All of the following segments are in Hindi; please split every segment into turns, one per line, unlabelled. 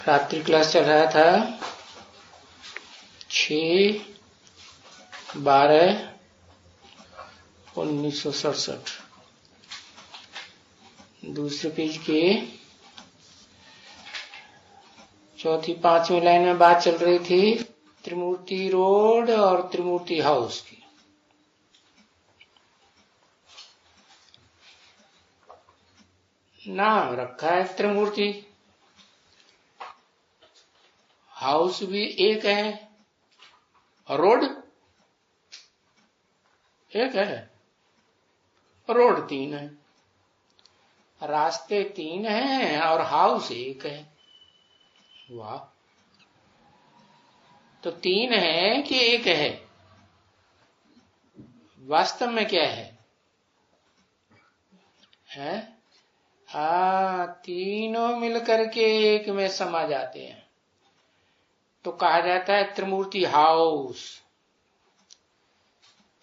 रात्रि क्लास चल रहा था 6/12/1967। दूसरे पेज के चौथी पांचवी लाइन में बात चल रही थी त्रिमूर्ति रोड और त्रिमूर्ति हाउस की। नाम रखा है त्रिमूर्ति, हाउस भी एक है और रोड एक है, रोड 3 है, रास्ते 3 हैं और हाउस एक है। वाह, तो 3 है कि एक है? वास्तव में क्या है? तीनों मिलकर के एक में समा जाते हैं तो कहा जाता है त्रिमूर्ति हाउस,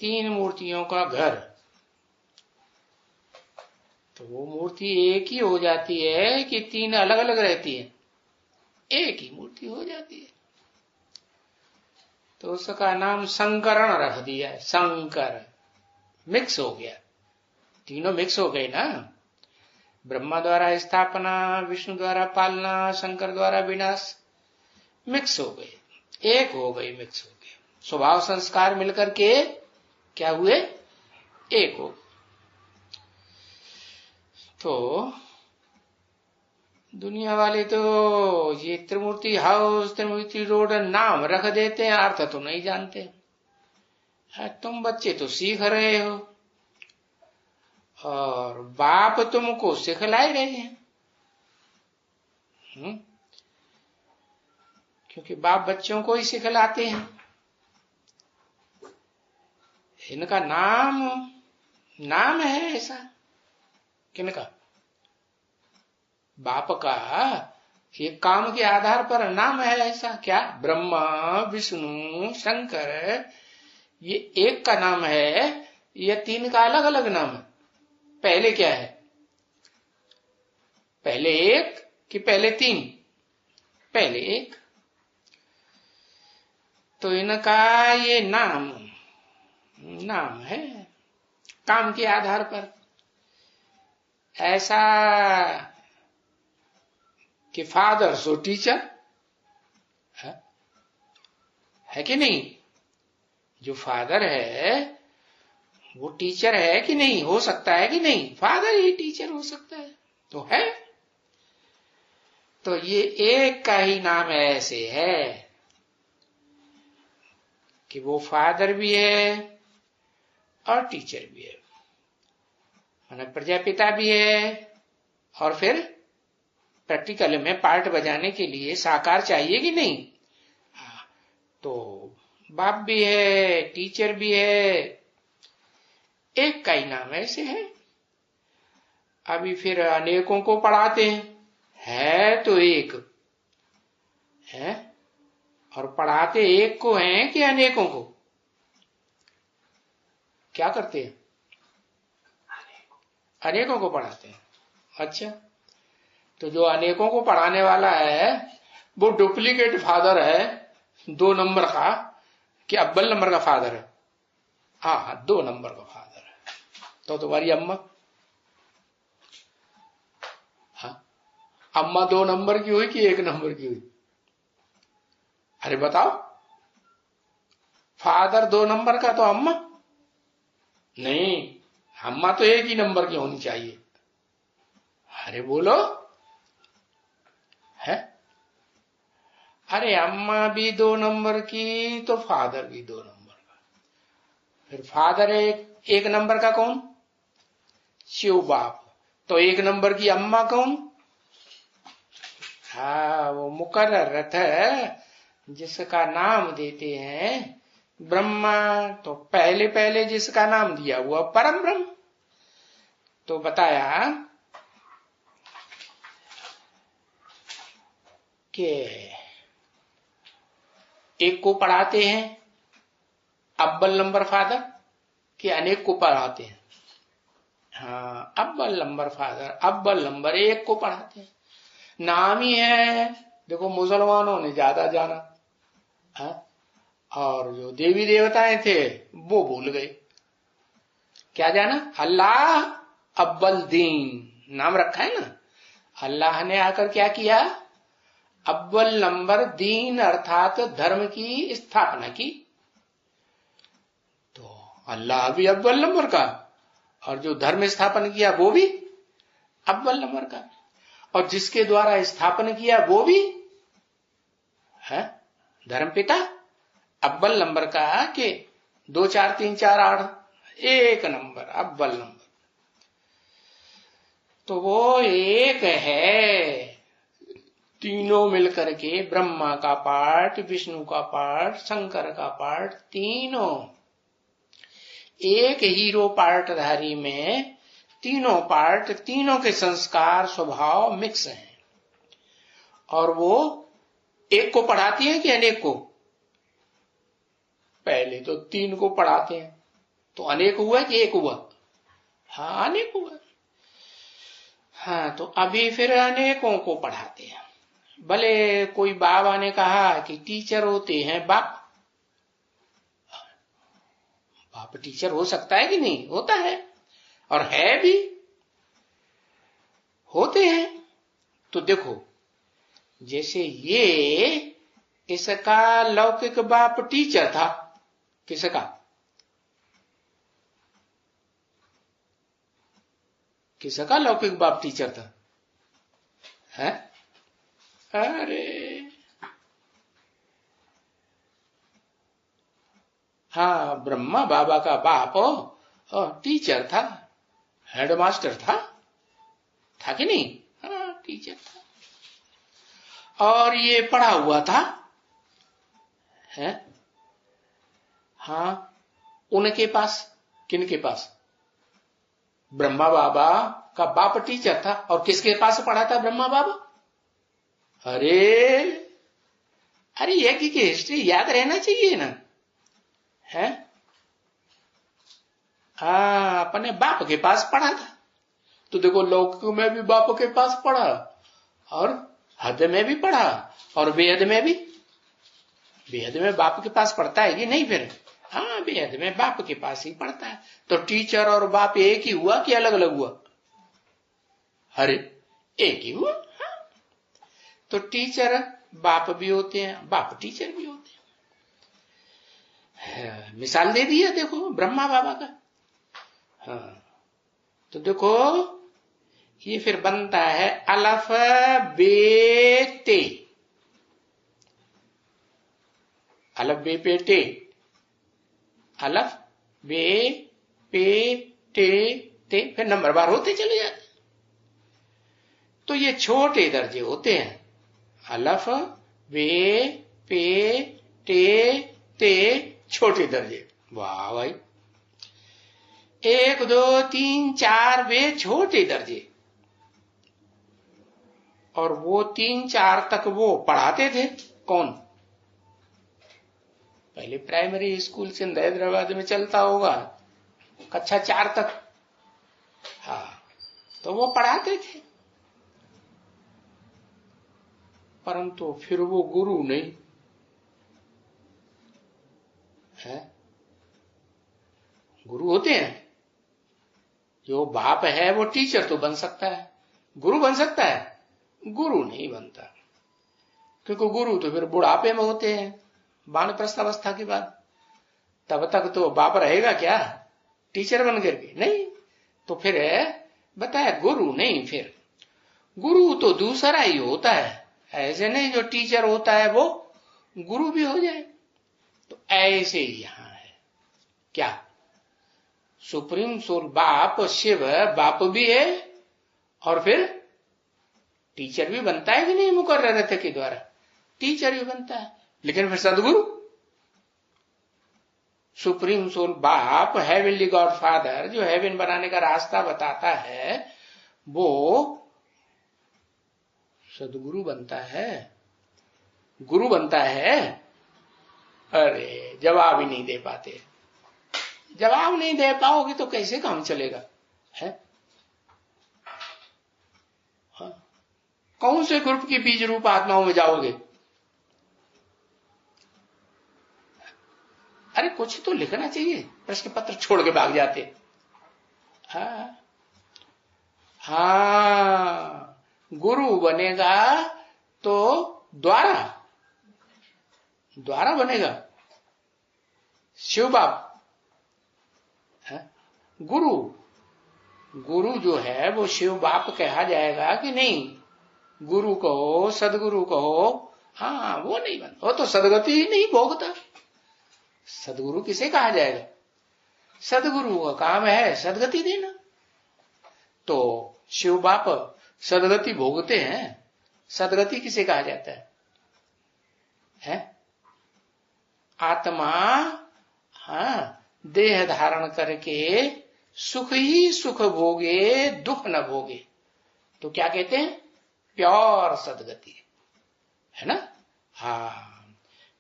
3 मूर्तियों का घर। तो वो मूर्ति एक ही हो जाती है कि 3 अलग अलग रहती है? एक ही मूर्ति हो जाती है। तो उसका नाम संकरण रख दिया है। संकर, मिक्स हो गया, तीनों मिक्स हो गए ना। ब्रह्मा द्वारा स्थापना, विष्णु द्वारा पालना, शंकर द्वारा विनाश, मिक्स हो गए, एक हो गए, मिक्स हो गए। स्वभाव संस्कार मिलकर के क्या हुए? एक हो। तो दुनिया वाले तो ये त्रिमूर्ति हाउस, त्रिमूर्ति रोड नाम रख देते हैं, अर्थ तो नहीं जानते। तुम बच्चे तो सीख रहे हो और बाप तुमको सिखला रहे हैं। क्योंकि बाप बच्चों को ही सिखलाते हैं। इनका नाम है ऐसा। किनका? बाप का ये काम के आधार पर नाम है ऐसा। क्या? ब्रह्मा, विष्णु, शंकर, ये एक का नाम है, ये 3 का अलग अलग नाम है। पहले क्या है? पहले एक कि पहले 3? पहले एक। तो इनका ये नाम है काम के आधार पर। ऐसा कि फादर सो टीचर है कि नहीं? जो फादर है वो टीचर है कि नहीं? हो सकता है कि नहीं? फादर ही टीचर हो सकता है, तो है। तो ये एक का ही नाम ऐसे है कि वो फादर भी है और टीचर भी है, माने प्रजापिता भी है। और फिर प्रैक्टिकल में पार्ट बजाने के लिए साकार चाहिए कि नहीं? तो बाप भी है, टीचर भी है, एक का ही नाम ऐसे है। अभी फिर अनेकों को पढ़ाते हैं, है तो एक है, और पढ़ाते एक को हैं कि अनेकों को? क्या करते हैं? अनेकों को पढ़ाते हैं। अच्छा, तो जो अनेकों को पढ़ाने वाला है वो डुप्लीकेट फादर है 2 नंबर का कि अव्वल नंबर का फादर है? हाँ, 2 नंबर का फादर है। तो तुम्हारी अम्मा, हाँ, अम्मा 2 नंबर की हुई कि 1 नंबर की हुई? अरे बताओ, फादर 2 नंबर का तो अम्मा नहीं, अम्मा तो 1 ही नंबर की होनी चाहिए। अरे बोलो, है? अरे अम्मा भी 2 नंबर की तो फादर भी 2 नंबर का। फिर फादर एक नंबर का कौन? शिव बाप। तो 1 नंबर की अम्मा कौन? हाँ, वो मुकर्रर है जिसका नाम देते हैं ब्रह्मा। तो पहले जिसका नाम दिया हुआ परम ब्रह्म। तो बताया कि एक को पढ़ाते हैं अव्वल नंबर फादर कि अनेक को पढ़ाते हैं? अव्वल नंबर फादर, अव्वल नंबर एक को पढ़ाते हैं। नाम ही है देखो मुसलमानों ने ज्यादा जाना है, और जो देवी देवताएं थे वो भूल गए। क्या जाना? अल्लाह अव्वल दीन नाम रखा है ना। अल्लाह ने आकर क्या किया? अव्वल नंबर दीन अर्थात धर्म की स्थापना की। तो अल्लाह भी अव्वल नंबर का, और जो धर्म स्थापन किया वो भी अव्वल नंबर का, और जिसके द्वारा स्थापन किया वो भी है धर्म पिता अव्वल नंबर का। कि 2 4 3 4 8 एक नंबर अव्वल नंबर। तो वो एक है, तीनों मिलकर के, ब्रह्मा का पार्ट, विष्णु का पार्ट, शंकर का पार्ट, तीनों एक हीरो पार्टधारी में तीनों पार्ट, तीनों के संस्कार स्वभाव मिक्स हैं। और वो एक को पढ़ाती है कि अनेक को? पहले तो 3 को पढ़ाते हैं, तो अनेक हुआ कि एक हुआ? हाँ, अनेक हुआ। हाँ, तो अभी फिर अनेकों को पढ़ाते हैं। भले कोई बाबा ने कहा कि टीचर होते हैं बाप। बाप टीचर हो सकता है कि नहीं? होता है, और है भी, होते हैं। तो देखो, जैसे ये इसका लौकिक बाप टीचर था। किसका? किसका लौकिक बाप टीचर था? है? अरे हाँ, ब्रह्मा बाबा का बाप टीचर था, हेडमास्टर था कि नहीं? हाँ, टीचर था। और ये पढ़ा हुआ था है? हाँ, उनके पास। किनके पास? ब्रह्मा बाबा का बाप टीचर था, और किसके पास पढ़ा था ब्रह्मा बाबा? अरे अरे, यज्ञ की हिस्ट्री याद रहना चाहिए ना, है? हाँ, अपने बाप के पास पढ़ा था। तो देखो, लौकिक में भी बाप के पास पढ़ा, और हद में भी पढ़ा, और बेहद में भी। बेहद में बाप के पास पढ़ता है कि नहीं? फिर हाँ, बेहद में बाप के पास ही पढ़ता है। तो टीचर और बाप एक ही हुआ कि अलग अलग हुआ? अरे, एक ही हुआ। हाँ। तो टीचर बाप भी होते हैं, बाप टीचर भी होते हैं। मिसाल दे दिया देखो ब्रह्मा बाबा का। हाँ, तो देखो, ये फिर बनता है अलफ बेटे। अलफ बे पे टे, अलफ बे पे टे, फिर नंबर बार होते चले जाते। तो ये छोटे दर्जे होते हैं, अलफ बे पे टे छोटे दर्जे। वाह भाई, 1 2 3 4 वे छोटे दर्जे। और वो 3 4 तक वो पढ़ाते थे कौन? पहले प्राइमरी स्कूल से हैदराबाद में चलता होगा, कक्षा 4 तक। हाँ, तो वो पढ़ाते थे, परंतु फिर वो गुरु नहीं है। गुरु होते हैं, जो बाप है वो टीचर तो बन सकता है, गुरु बन सकता है? गुरु नहीं बनता, क्योंकि गुरु तो फिर बुढ़ापे में होते हैं, वानप्रस्थावस्था के बाद। तब तक तो बाप रहेगा क्या टीचर बन करके? नहीं। तो फिर बताया गुरु नहीं। फिर गुरु तो दूसरा ही होता है, ऐसे नहीं जो टीचर होता है वो गुरु भी हो जाए। तो ऐसे ही यहां है क्या? सुप्रीम सोल बाप शिव बाप भी है, और फिर टीचर भी बनता है कि नहीं? मुकर्ररत के द्वारा टीचर भी बनता है, लेकिन फिर सदगुरु, सुप्रीम सोल बाप, हेवनली गॉड फादर, जो हेवन बनाने का रास्ता बताता है, वो सदगुरु बनता है, गुरु बनता है। अरे, जवाब ही नहीं दे पाते। जवाब नहीं दे पाओगे तो कैसे काम चलेगा? है? हाँ। कौन से ग्रुप की बीज रूप आत्माओं में जाओगे? अरे कुछ तो लिखना चाहिए, प्रश्न पत्र छोड़ के भाग जाते। हाँ हाँ, गुरु बनेगा तो द्वारा बनेगा शिव बाप। गुरु जो है वो शिव बाप कहा जाएगा कि नहीं? गुरु कहो, सदगुरु कहो, हाँ वो नहीं बनता, वो तो सदगति ही नहीं भोगता। सदगुरु किसे कहा जाएगा? सदगुरु का काम है सदगति देना। तो शिव बाप सदगति भोगते हैं, सदगति किसे कहा जाता है? आत्मा हाँ देह धारण करके सुख ही सुख भोगे, दुख न भोगे, तो क्या कहते हैं? प्योर सदगति, है ना? हाँ,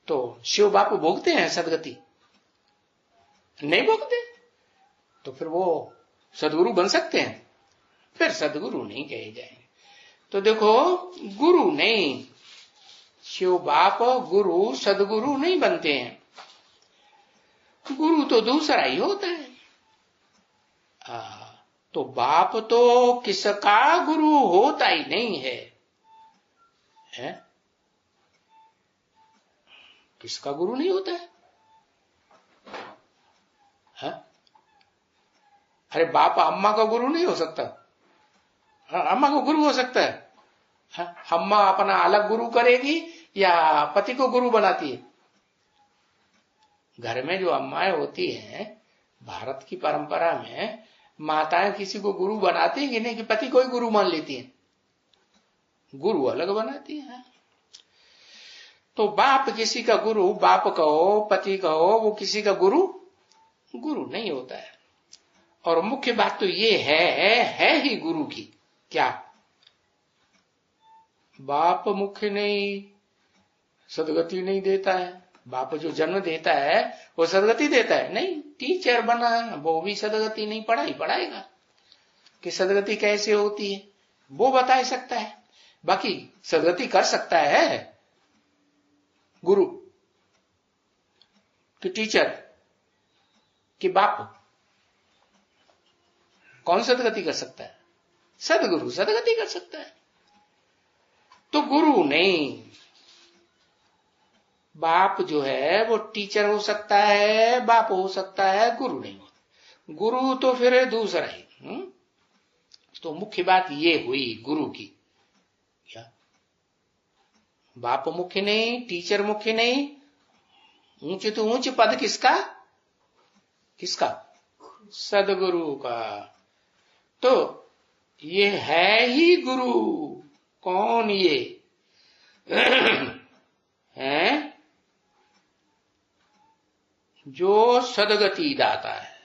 तो शिव बाप भोगते हैं सदगति? नहीं भोगते, तो फिर वो सदगुरु बन सकते हैं? फिर सदगुरु नहीं कहे जाएंगे। तो देखो, गुरु नहीं, शिव बाप गुरु सदगुरु नहीं बनते हैं। गुरु तो दूसरा ही होता है। तो बाप तो किसका गुरु होता ही नहीं है, है? किसका गुरु नहीं होता है? अरे बाप अम्मा का गुरु नहीं हो सकता? अम्मा को गुरु हो सकता है? अम्मा अपना अलग गुरु करेगी या पति को गुरु बनाती है? घर में जो अम्माएं होती हैं, भारत की परंपरा में माताएं किसी को गुरु बनाती हैं कि नहीं, कि पति को ही गुरु मान लेती हैं? गुरु अलग बनाती हैं। तो बाप किसी का गुरु, बाप कहो, पति कहो, वो किसी का गुरु नहीं होता है। और मुख्य बात तो ये है ही गुरु की, क्या? बाप मुख्य नहीं, सदगति नहीं देता है। बाप जो जन्म देता है वो सदगति देता है? नहीं। टीचर बना वो भी सदगति नहीं पढ़ाएगा कि सदगति कैसे होती है, वो बता सकता है। बाकी सदगति कर सकता है गुरु कि टीचर कि बाप? कौन सदगति कर सकता है? सदगुरु सदगति कर सकता है। तो गुरु नहीं, बाप जो है वो टीचर हो सकता है, बाप हो सकता है, गुरु नहीं होता। गुरु तो फिर दूसरा ही। तो मुख्य बात ये हुई गुरु की, क्या? बाप मुख्य नहीं, टीचर मुख्य नहीं, ऊंचे तो ऊंच पद किसका? सदगुरु का। तो ये है ही गुरु। कौन ये है? जो सदगति दाता है।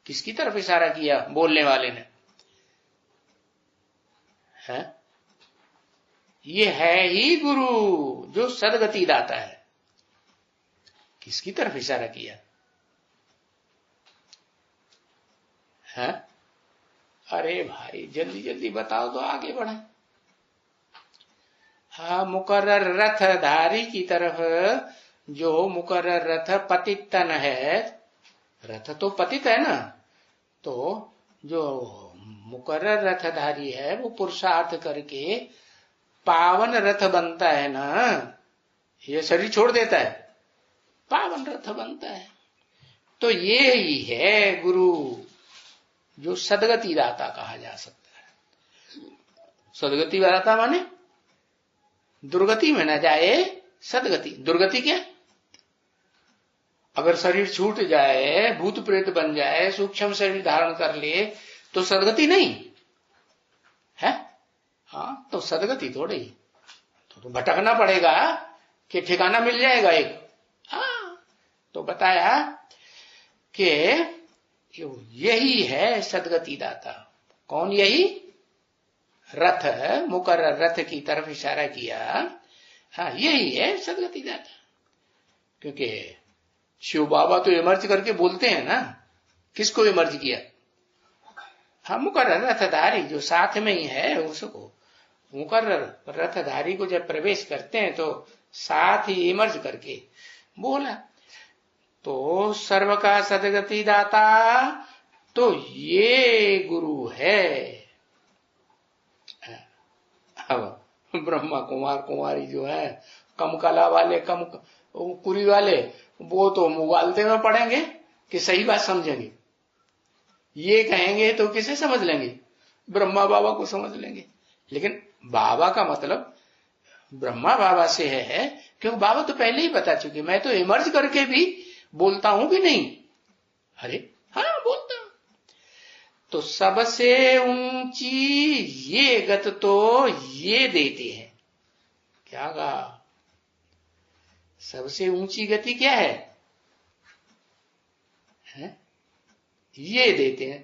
किसकी तरफ इशारा किया बोलने वाले ने? है ये है ही गुरु जो सदगति दाता है। किसकी तरफ इशारा किया है? अरे भाई जल्दी जल्दी बताओ तो आगे बढ़े। हाँ, मुकर्रर रथधारी की तरफ। जो मुकर्रर रथ पतित तन है, रथ तो पतित है ना, तो जो मुकर्रर रथधारी है वो पुरुषार्थ करके पावन रथ बनता है ना, ये शरीर छोड़ देता है, पावन रथ बनता है। तो ये ही है गुरु जो सदगति दाता कहा जा सकता है। सदगति दाता माने दुर्गति में न जाए, सदगति। दुर्गति क्या? अगर शरीर छूट जाए, भूत प्रेत बन जाए, सूक्ष्म शरीर धारण कर ले, तो सदगति नहीं है। हाँ, तो सदगति थोड़ी, तो भटकना पड़ेगा कि ठिकाना मिल जाएगा एक। हाँ, तो बताया कि यही है सदगति दाता। कौन यही? रथ, मुकर्रर रथ की तरफ इशारा किया। हाँ, यही है सदगति दाता। क्योंकि शिव बाबा तो इमर्ज करके बोलते हैं ना। किसको इमर्ज किया? हाँ, मुकर्रर रथधारी जो साथ में ही है उसको। मुकर्रर रथधारी को जब प्रवेश करते हैं तो साथ ही इमर्ज करके बोला। तो सर्व का सदगति दाता तो ये गुरु है। अब ब्रह्मा कुमार कुमारी जो है, कम कला वाले, कम कुरी वाले, वो तो मुगालते में पड़ेंगे कि सही बात समझेंगे। ये कहेंगे तो किसे समझ लेंगे? ब्रह्मा बाबा को समझ लेंगे। लेकिन बाबा का मतलब ब्रह्मा बाबा से है, क्योंकि बाबा तो पहले ही बता चुके, मैं तो इमर्ज करके भी बोलता हूं कि नहीं। अरे हाँ, बोलता हूं। तो सबसे ऊंची ये गत तो ये देते हैं। क्या कहा? सबसे ऊंची गति क्या है? ये देते हैं।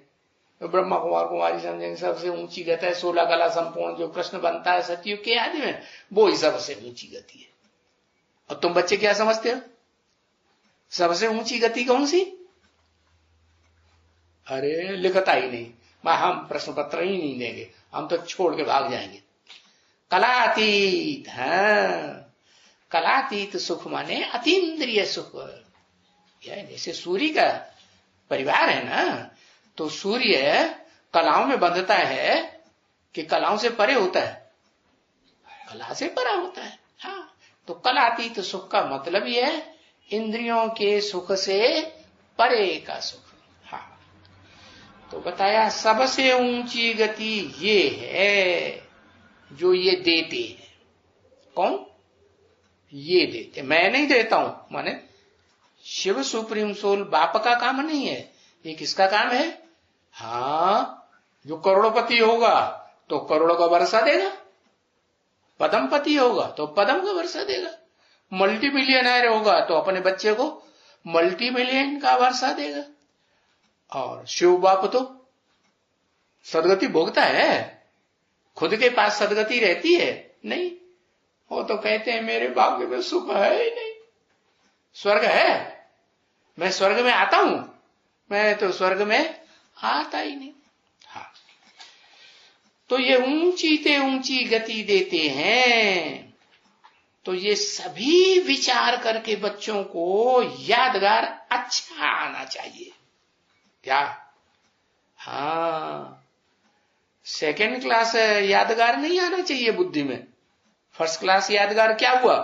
तो ब्रह्मा कुमार कुमारी समझेंगे सबसे ऊंची गति है 16 कला संपूर्ण जो कृष्ण बनता है सतयुग के आदि में, वो ही सबसे ऊंची गति है। और तुम बच्चे क्या समझते हो? सबसे ऊंची गति कौन सी? अरे लिखता ही नहीं, हम प्रश्न पत्र ही नहीं देंगे, हम तो छोड़ के भाग जाएंगे। कलातीत। हाँ, कलातीत सुख माने अतीन्द्रिय सुख। जैसे सूर्य का परिवार है ना, तो सूर्य कलाओं में बंधता है कि कलाओं से परे होता है? कला से परा होता है। हाँ, तो कलातीत सुख का मतलब यह है इंद्रियों के सुख से परे का सुख। हाँ, तो बताया सबसे ऊंची गति ये है जो ये देते हैं। कौन? ये देते, मैं नहीं देता हूं। माने शिव सुप्रीम सोल बाप का काम नहीं है, ये किसका काम है? हाँ, जो करोड़पति होगा तो करोड़ों का वर्षा देगा, पदमपति होगा तो पदम का वर्षा देगा, मल्टी मिलियनर होगा तो अपने बच्चे को मल्टी मिलियन का वर्षा देगा। और शिव बाप तो सदगति भोगता है, खुद के पास सदगति रहती है नहीं। वो तो कहते हैं मेरे भाग्य में सुख है ही नहीं। स्वर्ग है, मैं स्वर्ग में आता हूं? मैं तो स्वर्ग में आता ही नहीं। हाँ, तो ये ऊंची ते ऊंची गति देते हैं। तो ये सभी विचार करके बच्चों को यादगार अच्छा आना चाहिए। क्या? हाँ, सेकेंड क्लास यादगार नहीं आना चाहिए बुद्धि में। फर्स्ट क्लास यादगार क्या हुआ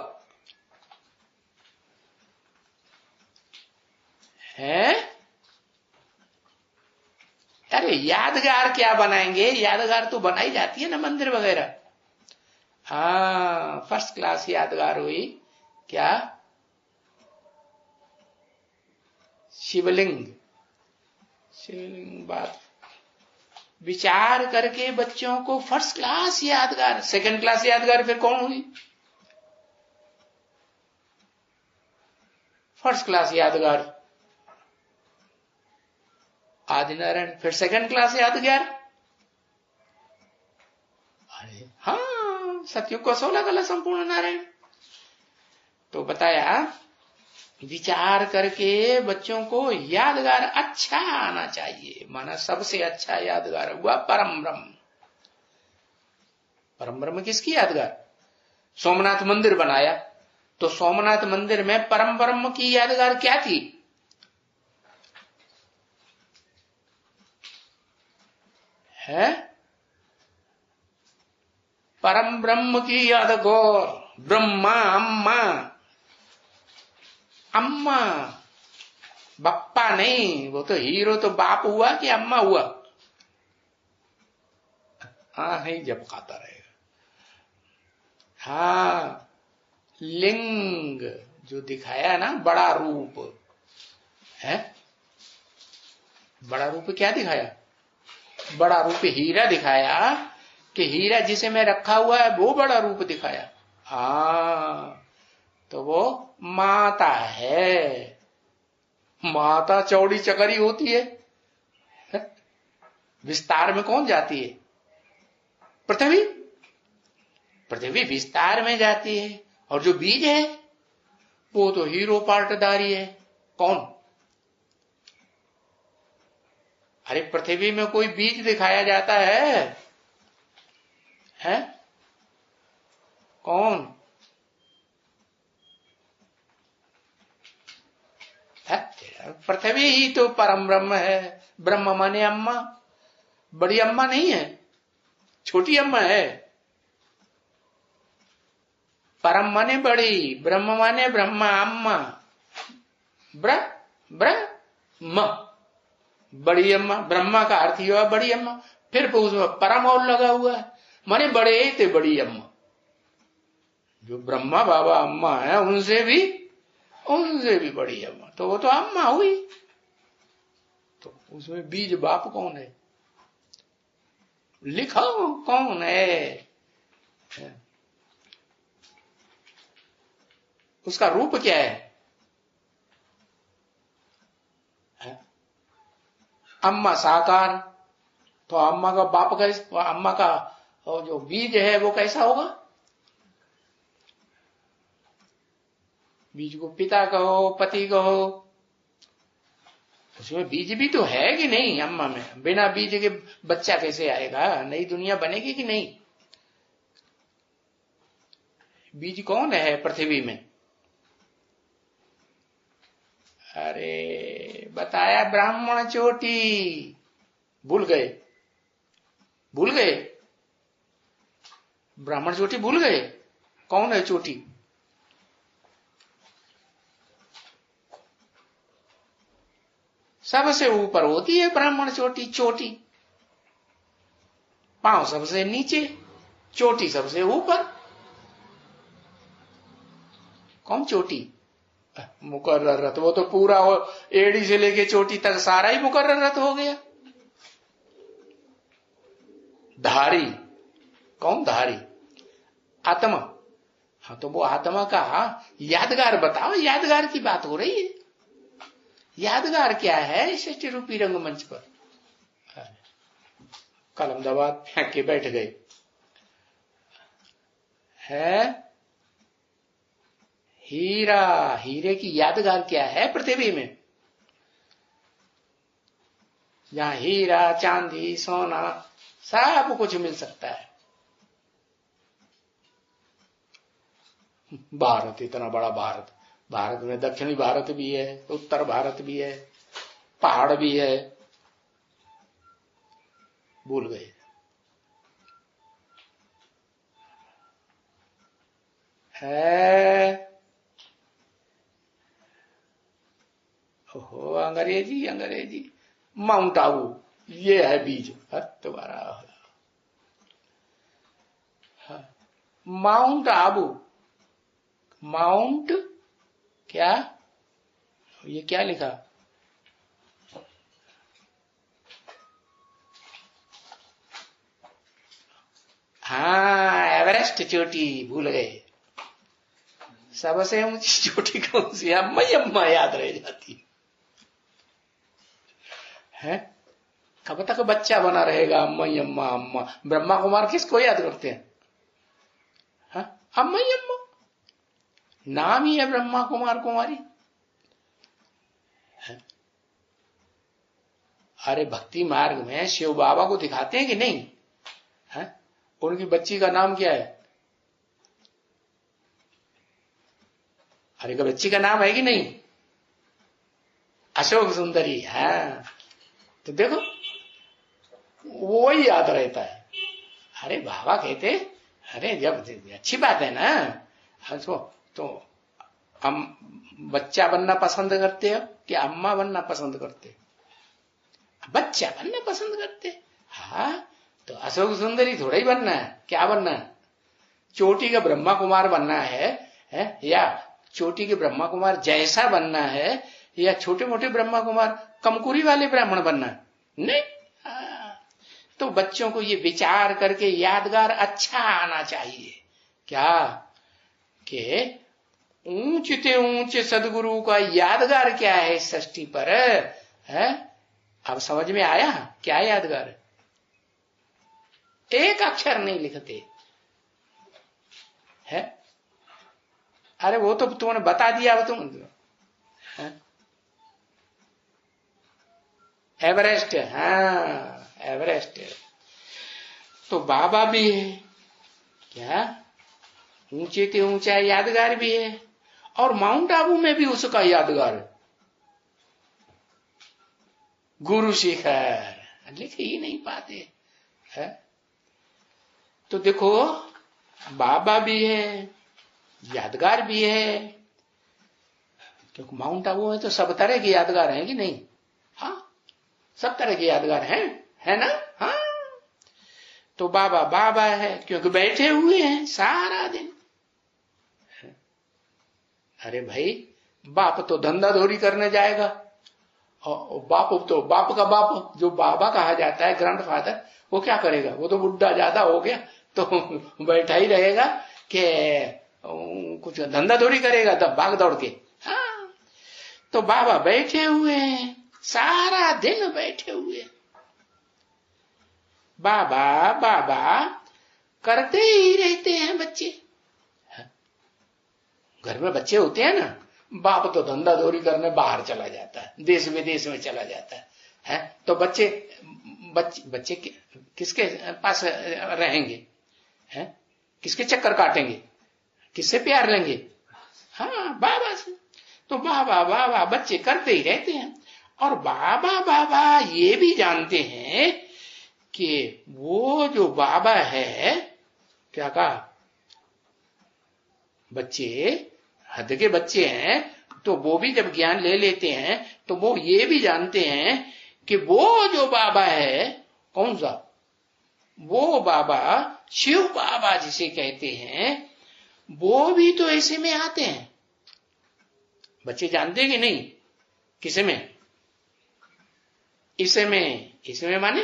है? अरे यादगार क्या बनाएंगे? यादगार तो बनाई जाती है ना मंदिर वगैरह। हाँ, फर्स्ट क्लास यादगार हुई क्या? शिवलिंग। शिवलिंग बात विचार करके बच्चों को फर्स्ट क्लास यादगार। सेकंड क्लास यादगार फिर कौन हुई? फर्स्ट क्लास यादगार आदिनारायण, फिर सेकंड क्लास यादगार अरे हाँ, सतयुग को 16 कला संपूर्ण नारायण। तो बताया विचार करके बच्चों को यादगार अच्छा आना चाहिए। माना सबसे अच्छा यादगार हुआ परम ब्रह्म। परम ब्रह्म किसकी यादगार? सोमनाथ मंदिर बनाया तो सोमनाथ मंदिर में परम ब्रह्म की यादगार क्या थी? है परम ब्रह्म की यादगार ब्रह्मा अम्मा। अम्मा बप्पा नहीं, वो तो हीरो तो बाप हुआ कि अम्मा हुआ? हाँ, ही जब खाता रहेगा। हाँ, लिंग जो दिखाया ना, बड़ा रूप है। बड़ा रूप क्या दिखाया? बड़ा रूप हीरा दिखाया कि हीरा जिसे में रखा हुआ है वो बड़ा रूप दिखाया। हाँ, तो वो माता है। माता चौड़ी चकरी होती है। विस्तार में कौन जाती है? पृथ्वी। पृथ्वी विस्तार में जाती है, और जो बीज है वो तो हीरो पार्टदारी है। कौन? अरे पृथ्वी में कोई बीज दिखाया जाता है? कौन है? पृथ्वी ही तो परम ब्रह्म है। ब्रह्म माने अम्मा, बड़ी अम्मा नहीं है, छोटी अम्मा है। परम माने बड़ी, ब्रह्म माने ब्रह्मा, अम्मा ब्रह्म, बड़ी अम्मा। ब्रह्मा का अर्थ ही हुआ बड़ी अम्मा। फिर उसमें परम और लगा हुआ है, माने बड़े थे बड़ी अम्मा। जो ब्रह्मा बाबा अम्मा है उनसे भी बड़ी अम्मा, तो वो तो अम्मा हुई। तो उसमें बीज बाप कौन है? लिखो कौन है? उसका रूप क्या है? अम्मा साकार, तो अम्मा का बाप कैसा, अम्मा का जो बीज है वो कैसा होगा? बीज को पिता कहो, पति कहो, उसमें बीज भी तो है कि नहीं? अम्मा में बिना बीज के बच्चा कैसे आएगा? नई दुनिया बनेगी कि नहीं? बीज कौन है पृथ्वी में? अरे बताया ब्राह्मण चोटी। भूल गए? ब्राह्मण चोटी भूल गए? कौन है चोटी? सबसे ऊपर होती है ब्राह्मण चोटी। चोटी पांव सबसे नीचे, चोटी सबसे ऊपर। कौन चोटी? मुकर्ररत, वो तो पूरा हो, एड़ी से लेके चोटी तक सारा ही मुकर्ररत हो गया। धारी, कौन धारी? आत्मा। हाँ तो वो आत्मा का यादगार बताओ, यादगार की बात हो रही है। यादगार क्या है सृष्टि रूपी रंगमंच पर? कलम दबा फेंक के बैठ गए है। हीरा, हीरे की यादगार क्या है पृथ्वी में? जहां हीरा चांदी सोना सब कुछ मिल सकता है। भारत, इतना बड़ा भारत, भारत में दक्षिणी भारत भी है, उत्तर भारत भी है, पहाड़ भी है। भूल गए? है ओहो, अंग्रेजी माउंट आबू, ये है बीज तुम्हारा। माउंट आबू, माउंट क्या, ये क्या लिखा? हाँ, एवरेस्ट चोटी। भूल गए? सबसे ऊंची चोटी कौन सी? अम्मा ही अम्मा याद रह जाती है। कब तक बच्चा बना रहेगा अम्मा ही अम्मा अम्मा? ब्रह्मा कुमार किसको याद करते हैं? अम्मा ही अम्मा, नाम ही है ब्रह्मा कुमार कुमारी। अरे भक्ति मार्ग में शिव बाबा को दिखाते हैं कि नहीं? है? उनकी बच्ची का नाम क्या है? अरे का बच्ची का नाम है कि नहीं? अशोक सुंदरी। हाँ तो देखो वो ही याद रहता है। अरे बाबा कहते, अरे जब अच्छी बात है ना, तो हम बच्चा बनना पसंद करते हो कि अम्मा बनना पसंद करते हो? बच्चा बनना पसंद करते। हाँ तो अशोक सुंदरी थोड़ा ही बनना है। क्या बनना है? चोटी का ब्रह्मा कुमार बनना है या चोटी के ब्रह्मा कुमार जैसा बनना है, या छोटे मोटे ब्रह्मा कुमार कमकुरी वाले ब्राह्मण बनना है? नहीं। तो बच्चों को ये विचार करके यादगार अच्छा आना चाहिए क्या, कि ऊंचते ऊंचे सदगुरु का यादगार क्या है इस सृष्टि पर है? अब समझ में आया क्या यादगार? एक अक्षर नहीं लिखते है। अरे वो तो तुमने बता दिया, अब तुम एवरेस्ट। हाँ एवरेस्ट। तो बाबा भी है क्या? ऊंचे से ऊंचा यादगार भी है, और माउंट आबू में भी उसका यादगार है, गुरु शिखर, लिख ही नहीं पाते है। तो देखो बाबा भी है, यादगार भी है, क्योंकि माउंट आबू में तो सब तरह के यादगार हैं कि नहीं? हाँ, सब तरह के यादगार हैं, है ना? हाँ, तो बाबा बाबा है क्योंकि बैठे हुए हैं सारा दिन। अरे भाई, बाप तो धंधा धोरी करने जाएगा, और बाप तो बाप का बाप जो बाबा कहा जाता है, ग्रैंडफादर, वो क्या करेगा? वो तो बुढ़ा ज्यादा हो गया, तो बैठा ही रहेगा कि कुछ धंधा धोरी करेगा तब भाग दौड़ के। हाँ, तो बाबा बैठे हुए हैं, सारा दिन बैठे हुए। बाबा बाबा करते ही रहते हैं बच्चे। घर में बच्चे होते हैं ना, बाप तो धंधा धोरी करने बाहर चला जाता है, देश विदेश में चला जाता है, तो बच्चे बच्चे किसके पास रहेंगे? हैं? किसके चक्कर काटेंगे? किससे प्यार लेंगे? हाँ, बाबा से। तो बाबा बाबा बच्चे करते ही रहते हैं, और बाबा बाबा ये भी जानते हैं कि वो जो बाबा है, क्या कहा, बच्चे हद के बच्चे हैं, तो वो भी जब ज्ञान ले लेते हैं तो वो ये भी जानते हैं कि वो जो बाबा है, कौन सा? वो बाबा, शिव बाबा जिसे कहते हैं, वो भी तो ऐसे में आते हैं। बच्चे जानते कि नहीं? किसे में? इसे में माने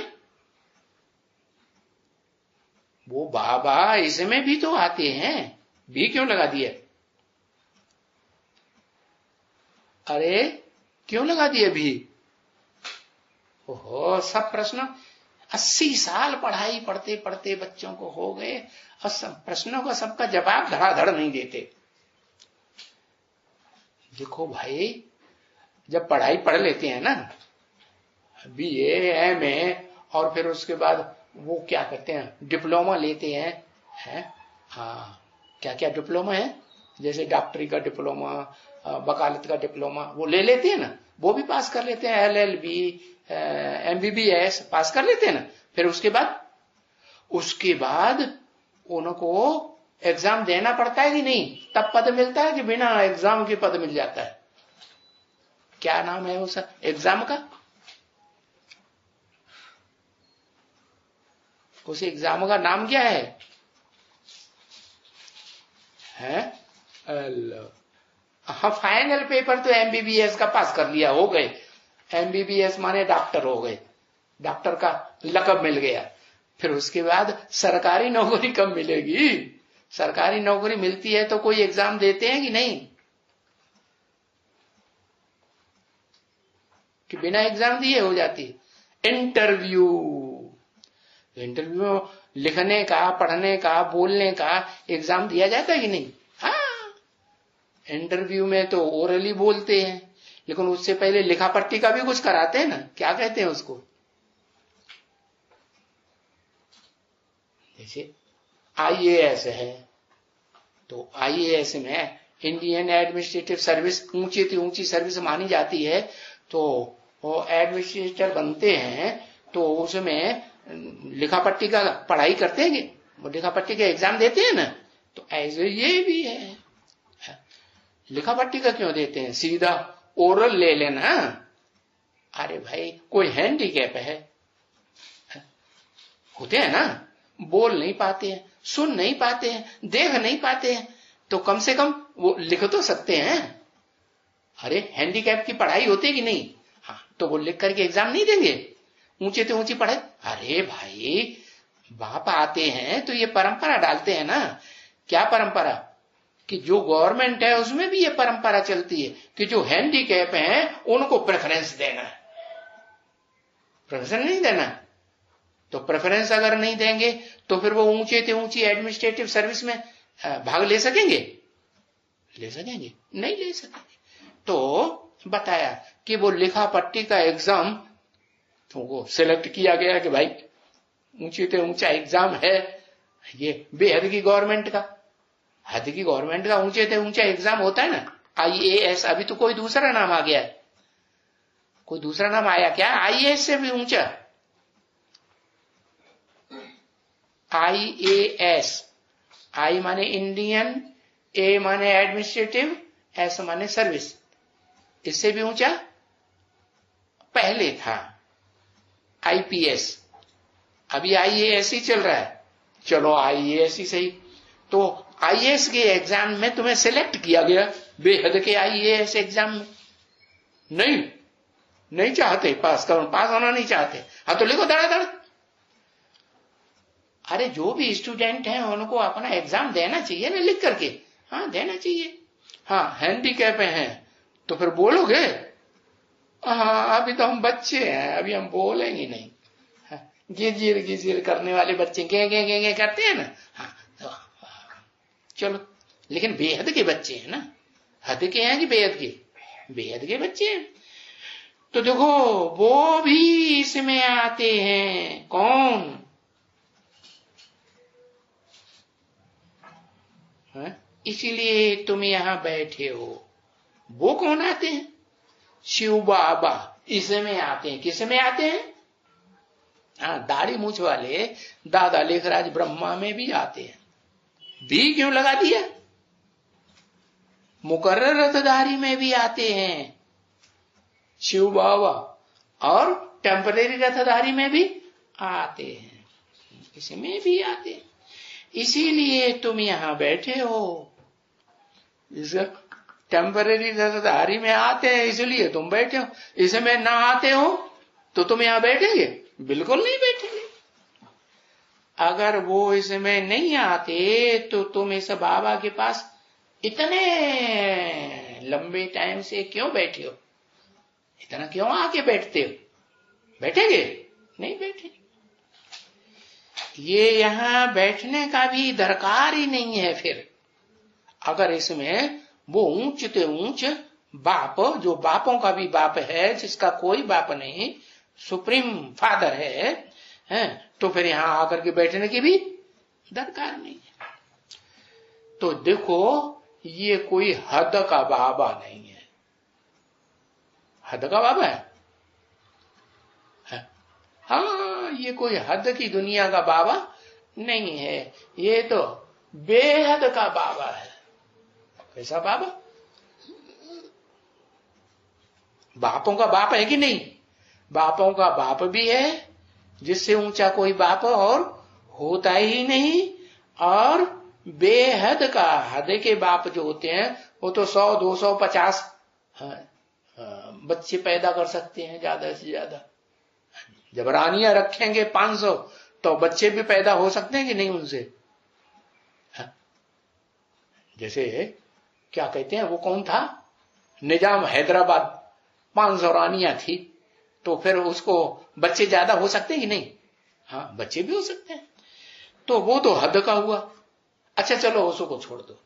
वो बाबा इसमें भी तो आते हैं। भी क्यों लगा दिया? अरे क्यों लगा दिए भी? ओहो, सब प्रश्न 80 साल पढ़ाई पढ़ते पढ़ते बच्चों को हो गए, और सब प्रश्नों का सबका जवाब धड़ाधड़ नहीं देते। देखो भाई, जब पढ़ाई पढ़ लेते हैं ना, BA MA, और फिर उसके बाद वो क्या करते हैं, डिप्लोमा लेते हैं, हाँ, क्या क्या डिप्लोमा है, जैसे डॉक्टरी का डिप्लोमा, वकालत का डिप्लोमा, वो ले लेते हैं ना, वो भी पास कर लेते हैं, LLB, MBBS पास कर लेते हैं ना। फिर उसके बाद उनको एग्जाम देना पड़ता है कि नहीं? तब पद मिलता है कि बिना एग्जाम के पद मिल जाता है? क्या नाम है उस एग्जाम का? उस एग्जाम का नाम क्या है? हाँ, फाइनल पेपर तो MBBS का पास कर लिया, हो गए। MBBS माने डॉक्टर हो गए, डॉक्टर का लक़ब मिल गया। फिर उसके बाद सरकारी नौकरी कब मिलेगी? सरकारी नौकरी मिलती है तो कोई एग्जाम देते हैं कि नहीं? कि बिना एग्जाम दिए हो जाती है? इंटरव्यू में लिखने का, पढ़ने का, बोलने का एग्जाम दिया जाता है कि नहीं? हाँ, इंटरव्यू में तो ओरली बोलते हैं, लेकिन उससे पहले लिखा पट्टी का भी कुछ कराते हैं ना, क्या कहते हैं उसको? जैसे IAS है, तो IAS में इंडियन एडमिनिस्ट्रेटिव सर्विस ऊंची से ऊंची सर्विस मानी जाती है, तो वो एडमिनिस्ट्रेटर बनते हैं, तो उसमें लिखा पट्टी का पढ़ाई करते हैं, वो लिखा पट्टी का एग्जाम देते हैं ना। तो ऐसे ये भी है, लिखा पट्टी का क्यों देते हैं? सीधा ओरल ले लेना। अरे भाई, कोई हैंडीकैप है, होते हैं ना, बोल नहीं पाते हैं, सुन नहीं पाते हैं, देख नहीं पाते हैं, तो कम से कम वो लिख तो सकते हैं। अरे हैंडीकैप की पढ़ाई होती है कि नहीं? हाँ, तो वो लिख करके एग्जाम नहीं देंगे? ऊंचे से ऊंची पढ़ाई। अरे भाई, बाप आते हैं तो ये परंपरा डालते हैं ना। क्या परंपरा? कि जो गवर्नमेंट है उसमें भी ये परंपरा चलती है कि जो हैंडीकैप हैं उनको प्रेफरेंस देना है। प्रेफरेंस नहीं देना, तो प्रेफरेंस अगर नहीं देंगे तो फिर वो ऊंचे से ऊंची एडमिनिस्ट्रेटिव सर्विस में भाग ले सकेंगे? नहीं ले सकेंगे। तो बताया कि वो लिखा पट्टी का एग्जाम तुमको सिलेक्ट किया गया कि भाई ऊंचे से ऊंचा एग्जाम है ये बेहद की गवर्नमेंट का, हद की गवर्नमेंट का ऊंचे से ऊंचा एग्जाम होता है ना, IAS। अभी तो कोई दूसरा नाम आ गया है, कोई दूसरा नाम आया क्या IAS से भी ऊंचा? IAS, I माने इंडियन, A माने एडमिनिस्ट्रेटिव, S माने सर्विस। इससे भी ऊंचा पहले था IPS, अभी IAS ही चल रहा है। चलो IAS ही सही। तो IAS के एग्जाम में तुम्हें सिलेक्ट किया गया, बेहद के IAS एग्जाम में नहीं चाहते पास होना नहीं चाहते, हाँ तो लिखो धड़ाधड़। अरे जो भी स्टूडेंट हैं उनको अपना एग्जाम देना चाहिए ना लिख करके, हाँ देना चाहिए। हाँ हैंडीकैप हैं तो फिर बोलोगे, हाँ अभी तो हम बच्चे हैं, अभी हम बोलेंगे नहीं। हाँ, गिजिर करने वाले बच्चे गे करते हैं ना, हाँ तो चलो। लेकिन बेहद के बच्चे हैं ना, हद के हैं कि बेहद के बच्चे हैं। तो देखो वो भी इसमें आते हैं। कौन? इसीलिए तुम यहां बैठे हो। वो कौन आते हैं? शिव बाबा इसमें आते हैं। किस में आते हैं? हाँ, दाढ़ी मूछ वाले दादा लेखराज ब्रह्मा में भी आते हैं। भी क्यों लगा दिया? मुकर्रर रथधारी में भी आते हैं शिव बाबा, और टेम्परेरी रथधारी में भी आते हैं, इसमें भी आते हैं। इसीलिए तुम यहां बैठे हो। टेम्परेरी रथधारी में आते हैं इसलिए तुम बैठे हो, इसमें ना आते हो तो तुम यहां बैठेंगे? बिल्कुल नहीं बैठेंगे। अगर वो इसमें नहीं आते तो तुम इस बाबा के पास इतने लंबे टाइम से क्यों बैठे हो? इतना क्यों आके बैठते हो? बैठेंगे? नहीं बैठेंगे। ये यहां बैठने का भी दरकार ही नहीं है। फिर अगर इसमें वो ऊंच ते ऊंच बाप, जो बापों का भी बाप है, जिसका कोई बाप नहीं, सुप्रीम फादर है, तो फिर यहां आकर के बैठने की भी दरकार नहीं है। तो देखो ये कोई हद का बाबा नहीं है। हद का बाबा है? हाँ, ये कोई हद की दुनिया का बाबा नहीं है, ये तो बेहद का बाबा है। कैसा बाबा? बापों का बाप है कि नहीं? बापों का बाप भी है, जिससे ऊंचा कोई बाप और होता ही नहीं। और बेहद का, हद के बाप जो होते हैं वो तो 100, 200, 50 बच्चे पैदा कर सकते हैं ज्यादा से ज्यादा। जब रानियां रखेंगे 500 तो बच्चे भी पैदा हो सकते हैं कि नहीं उनसे? जैसे क्या कहते हैं, वो कौन था, निजाम हैदराबाद, 500 रानियां थी, तो फिर उसको बच्चे ज्यादा हो सकते हैं कि नहीं? हाँ, बच्चे भी हो सकते हैं। तो वो तो हद का हुआ। अच्छा चलो उसको छोड़ दो,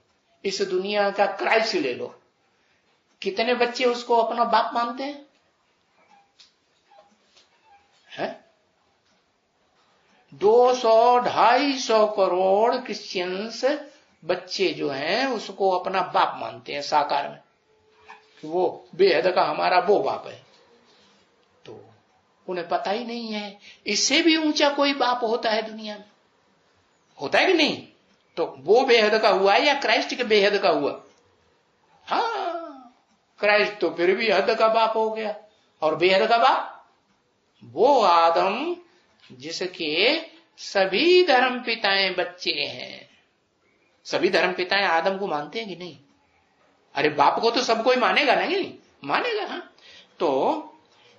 इस दुनिया का क्राइस्ट ले लो। कितने बच्चे उसको अपना बाप मानते हैं? 200, 250 करोड़ क्रिश्चियंस बच्चे जो हैं उसको अपना बाप मानते हैं साकार में, वो बेहद का हमारा वो बाप है। तो उन्हें पता ही नहीं है इससे भी ऊंचा कोई बाप होता है दुनिया में, होता है कि नहीं? तो वो बेहद का हुआ या क्राइस्ट के बेहद का हुआ? हाँ, क्राइस्ट तो फिर भी हद का बाप हो गया, और बेहद का बाप वो आदम जिसके सभी धर्म पिताएं बच्चे हैं। सभी धर्म पिताएं आदम को मानते हैं कि नहीं? अरे बाप को तो सब कोई मानेगा नहीं, मानेगा। हाँ, तो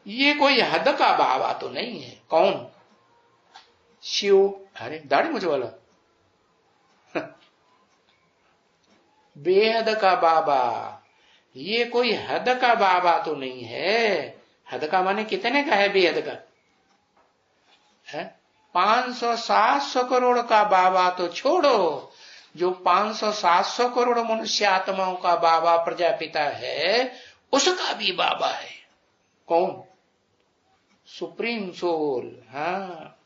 ये कोई हद का बाबा तो नहीं है। कौन? शिव। अरे दाढ़ी मुझे वाला बेहद का बाबा, ये कोई हद का बाबा तो नहीं है। हद का माने कितने का है? बेहद का है 500, 700 करोड़ का बाबा तो छोड़ो, जो 500, 700 करोड़ मनुष्य आत्माओं का बाबा प्रजापिता है, उसका भी बाबा है। कौन? Supreme soul. हाँ,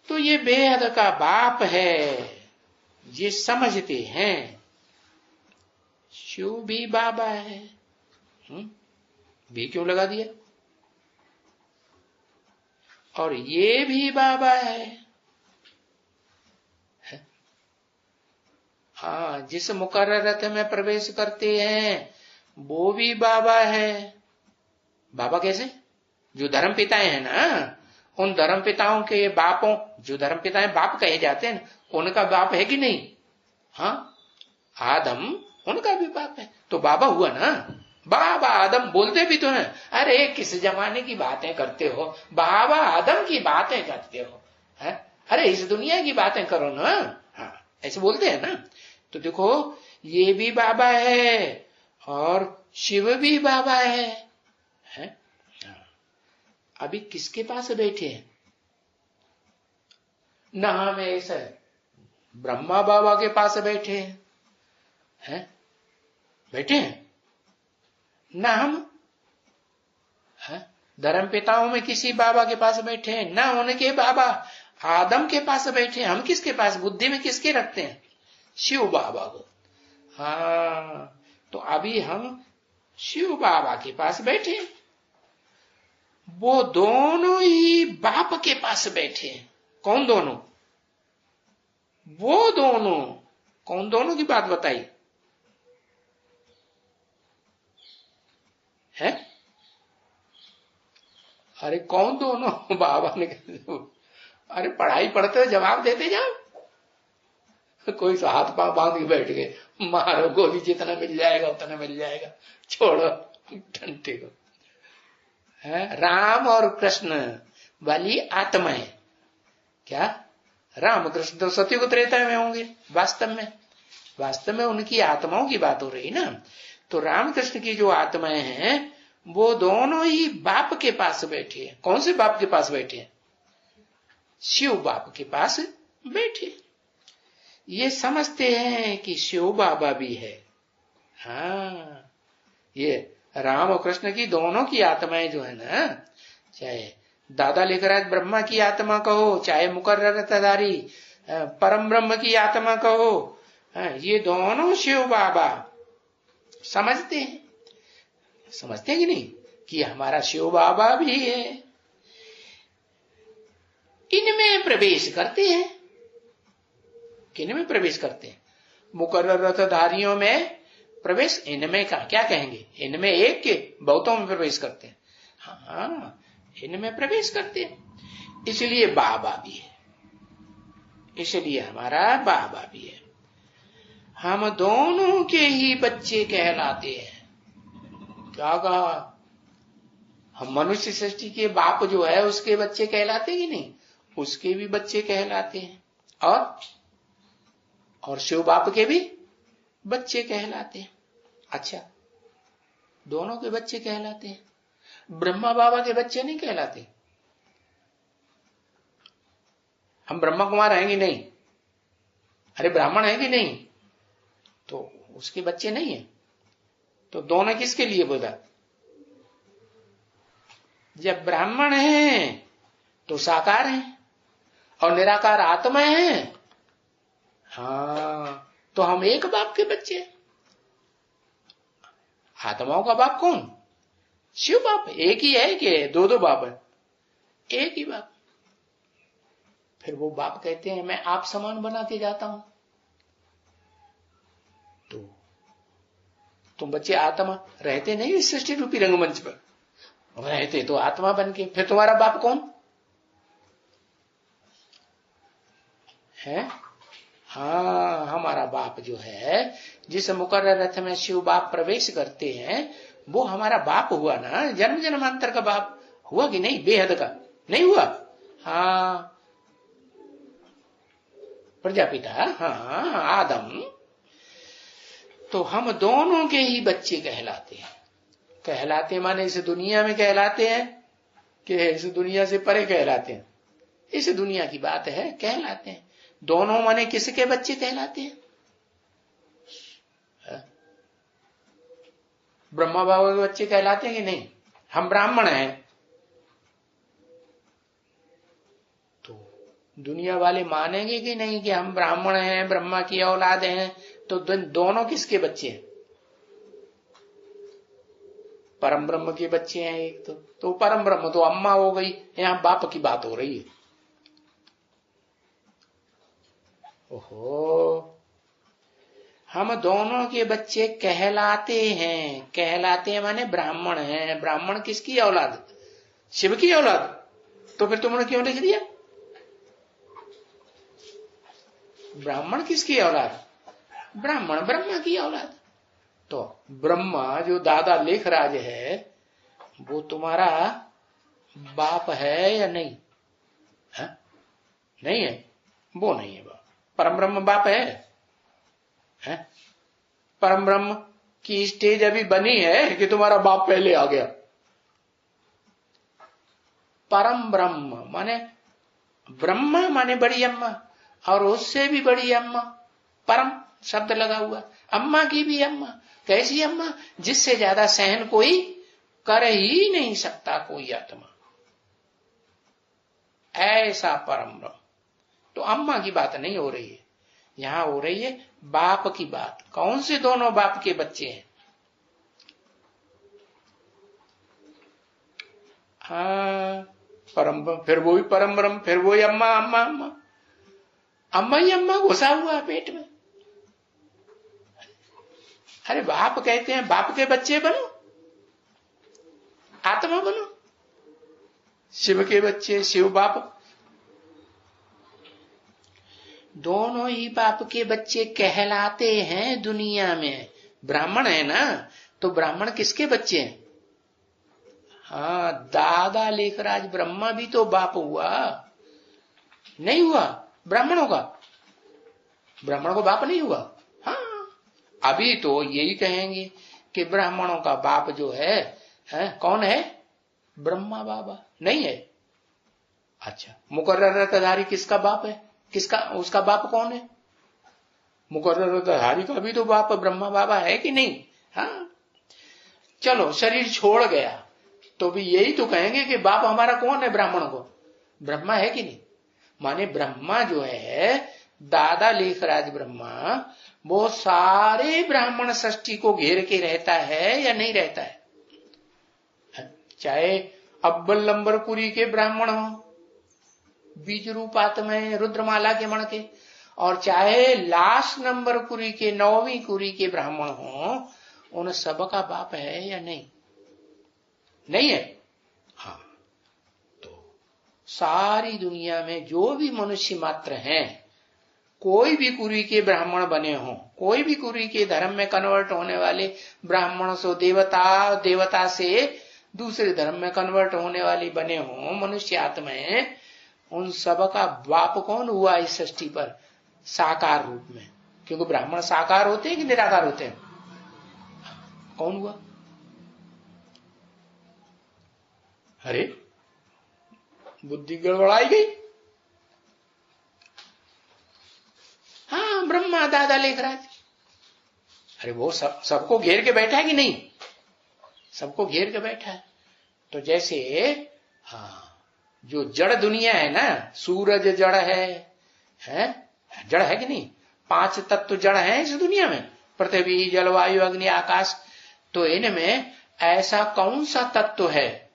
तो ये बेहद का बाप है। ये समझते हैं शिव भी बाबा है। भी क्यों लगा दिया? और ये भी बाबा है। हाँ, जिस मुकर्रर रथ में प्रवेश करते हैं वो भी बाबा है। बाबा कैसे? जो धर्म पिताएं हैं ना, उन धर्म पिताओं के बापों, जो धर्म पिताएं बाप कहे जाते हैं, उनका बाप है कि नहीं? हाँ, आदम उनका भी बाप है, तो बाबा हुआ ना। बाबा आदम बोलते भी तो हैं। अरे किस जमाने की बातें करते हो, बाबा आदम की बातें करते हो है? अरे इस दुनिया की बातें करो ना। हाँ, ऐसे बोलते हैं ना। तो देखो, ये भी बाबा है और शिव भी बाबा है? अभी किसके पास बैठे हैं? ना हम ऐसे ब्रह्मा बाबा के पास बैठे हैं, बैठे हैं ना हम धर्म पिताओं में किसी बाबा के पास बैठे हैं, ना उनके बाबा आदम के पास बैठे हैं। हम किसके पास, बुद्धि में किसके रखते हैं? शिव बाबा को। हाँ, तो अभी हम शिव बाबा के पास बैठे हैं। वो दोनों ही बाप के पास बैठे हैं। कौन दोनों? वो दोनों। कौन दोनों की बात बताई है? अरे कौन दोनों? बाबा ने कहा, अरे पढ़ाई पढ़ते हो, जवाब देते जाओ। कोई तो हाथ पांव बांध के बैठ गए, मारो गोली, जितना मिल जाएगा उतना मिल जाएगा, छोड़ो डंटे को। है राम और कृष्ण वाली आत्माएं। क्या राम कृष्ण तो सतयुग त्रेता में होंगे? वास्तव में उनकी आत्माओं की बात हो रही ना। तो राम कृष्ण की जो आत्माएं हैं वो दोनों ही बाप के पास बैठे हैं। कौन से बाप के पास बैठे हैं? शिव बाप के पास बैठे। ये समझते हैं कि शिव बाबा भी है। हाँ, ये राम और कृष्ण की दोनों की आत्माएं जो है ना, चाहे दादा लिखराज ब्रह्मा की आत्मा कहो, चाहे मुकर्ररधारी परम ब्रह्म की आत्मा कहो, ये दोनों शिव बाबा समझते हैं कि नहीं कि हमारा शिव बाबा भी है। इनमें प्रवेश करते हैं। किन में प्रवेश करते हैं? मुकर्ररधारियों में प्रवेश। इनमें का क्या कहेंगे? इनमें एक के बहुतों में प्रवेश करते हैं। हाँ, इनमें प्रवेश करते हैं, इसलिए बाबा भी है। इसलिए हमारा बाबा भी है। हम दोनों के ही बच्चे कहलाते हैं। क्या कहा? हम मनुष्य सृष्टि के बाप जो है उसके बच्चे कहलाते कि नहीं? उसके भी बच्चे कहलाते हैं। और शिव बाप के भी बच्चे कहलाते हैं। अच्छा, दोनों के बच्चे कहलाते हैं, ब्रह्मा बाबा के बच्चे नहीं कहलाते? हम ब्रह्मा कुमार हैं कि नहीं? अरे ब्राह्मण है कि नहीं? तो उसके बच्चे नहीं है। तो दोनों किसके लिए बोला? जब ब्राह्मण है तो साकार है और निराकार आत्मा है। हाँ, तो हम एक बाप के बच्चे। आत्माओं का बाप कौन? शिव बाप। एक ही है कि दो बाप है? एक ही बाप। फिर वो बाप कहते हैं मैं आप समान बना के जाता हूं। तो तुम बच्चे आत्मा रहते नहीं इस सृष्टि रूपी रंगमंच पर, रहते तो आत्मा बन के। फिर तुम्हारा बाप कौन है? हाँ, हमारा बाप जो है, जिस मुकर्रर रथ में शिव बाप प्रवेश करते हैं, वो हमारा बाप हुआ ना। जन्म जन्मांतर का बाप हुआ कि नहीं? बेहद का नहीं हुआ? हाँ, प्रजापिता, हाँ आदम। तो हम दोनों के ही बच्चे कहलाते हैं। कहलाते माने इस दुनिया में कहलाते हैं कि इस दुनिया से परे कहलाते हैं? इस दुनिया की बात है, कहलाते हैं। दोनों माने किसके बच्चे कहलाते हैं? ब्रह्मा बाबा के बच्चे कहलाते हैं कि नहीं? हम ब्राह्मण हैं तो दुनिया वाले मानेंगे कि नहीं कि हम ब्राह्मण हैं, ब्रह्मा की औलाद हैं? तो दोनों किसके बच्चे हैं? परम ब्रह्म के बच्चे हैं एक तो परम ब्रह्म तो अम्मा हो गई, यहां बाप की बात हो रही है। ओहो, हम दोनों के बच्चे कहलाते हैं। कहलाते हैं माने ब्राह्मण हैं। ब्राह्मण किसकी औलाद? शिव की औलाद। तो फिर तुमने क्यों लिख दिया ब्राह्मण किसकी औलाद? ब्राह्मण ब्रह्मा की औलाद। तो ब्रह्मा जो दादा लेखराज है वो तुम्हारा बाप है या नहीं? है? नहीं है, वो नहीं है बाप। परम ब्रह्म बाप है? परम ब्रह्म की स्टेज अभी बनी है कि तुम्हारा बाप पहले आ गया? परम ब्रह्म माने ब्रह्मा माने बड़ी अम्मा, और उससे भी बड़ी अम्मा, परम शब्द लगा हुआ। अम्मा की भी अम्मा। कैसी अम्मा? जिससे ज्यादा सहन कोई कर ही नहीं सकता कोई आत्मा, ऐसा परम ब्रह्म। तो अम्मा की बात नहीं हो रही है, यहां हो रही है बाप की बात। कौन से दोनों बाप के बच्चे हैं? हाँ, परम, फिर वही परम ब्रह्म, फिर वही अम्मा अम्मा अम्मा। अम्मा ही अम्मा घुसा हुआ है पेट में। अरे बाप कहते हैं बाप के बच्चे बनो, आत्मा बनो, शिव के बच्चे, शिव बाप। दोनों ही बाप के बच्चे कहलाते हैं दुनिया में। ब्राह्मण है ना, तो ब्राह्मण किसके बच्चे हैं? हाँ, दादा लेखराज ब्रह्मा भी तो बाप हुआ, नहीं हुआ? ब्राह्मणों का, ब्राह्मणों को बाप नहीं हुआ? हाँ, अभी तो यही कहेंगे कि ब्राह्मणों का बाप जो है कौन है? ब्रह्मा बाबा नहीं है? अच्छा, मुकर्ररधारी किसका बाप है? किसका, उसका बाप कौन है? मुकर्ररधारी का भी तो बाप ब्रह्मा बाबा है कि नहीं? हाँ, चलो शरीर छोड़ गया तो भी यही तो कहेंगे कि बाप हमारा कौन है? ब्राह्मणों को ब्रह्मा है कि नहीं? माने ब्रह्मा जो है, दादा लेखराज ब्रह्मा, वो सारे ब्राह्मण सृष्टि को घेर के रहता है या नहीं रहता है? चाहे अव्वल नंबरपुरी के ब्राह्मण हो, बीज रूपात में रुद्रमाला के मण के, और चाहे लास्ट नंबरपुरी के 9वीं कुरी के ब्राह्मण हो, उन सब का बाप है या नहीं? नहीं है? हाँ, तो सारी दुनिया में जो भी मनुष्य मात्र हैं, कोई भी कुरी के ब्राह्मण बने हों, कोई भी कुरी के धर्म में कन्वर्ट होने वाले ब्राह्मण सो देवता, देवता से दूसरे धर्म में कन्वर्ट होने वाले बने हों मनुष्य आत्माएं, उन सब का बाप कौन हुआ इस सृष्टि पर साकार रूप में? क्योंकि ब्राह्मण साकार होते हैं कि निराकार होते हैं? कौन हुआ? अरे बुद्धि गड़बड़ाई गई। हाँ, ब्रह्मा दादा लेखराज। अरे वो सबको घेर के बैठा है कि नहीं? सबको घेर के बैठा है। तो जैसे हाँ, जो जड़ दुनिया है ना, सूरज जड़ है जड़ है कि नहीं? 5 तत्व जड़ है इस दुनिया में, पृथ्वी, जलवायु, अग्नि, आकाश। तो इनमें ऐसा कौन सा तत्व है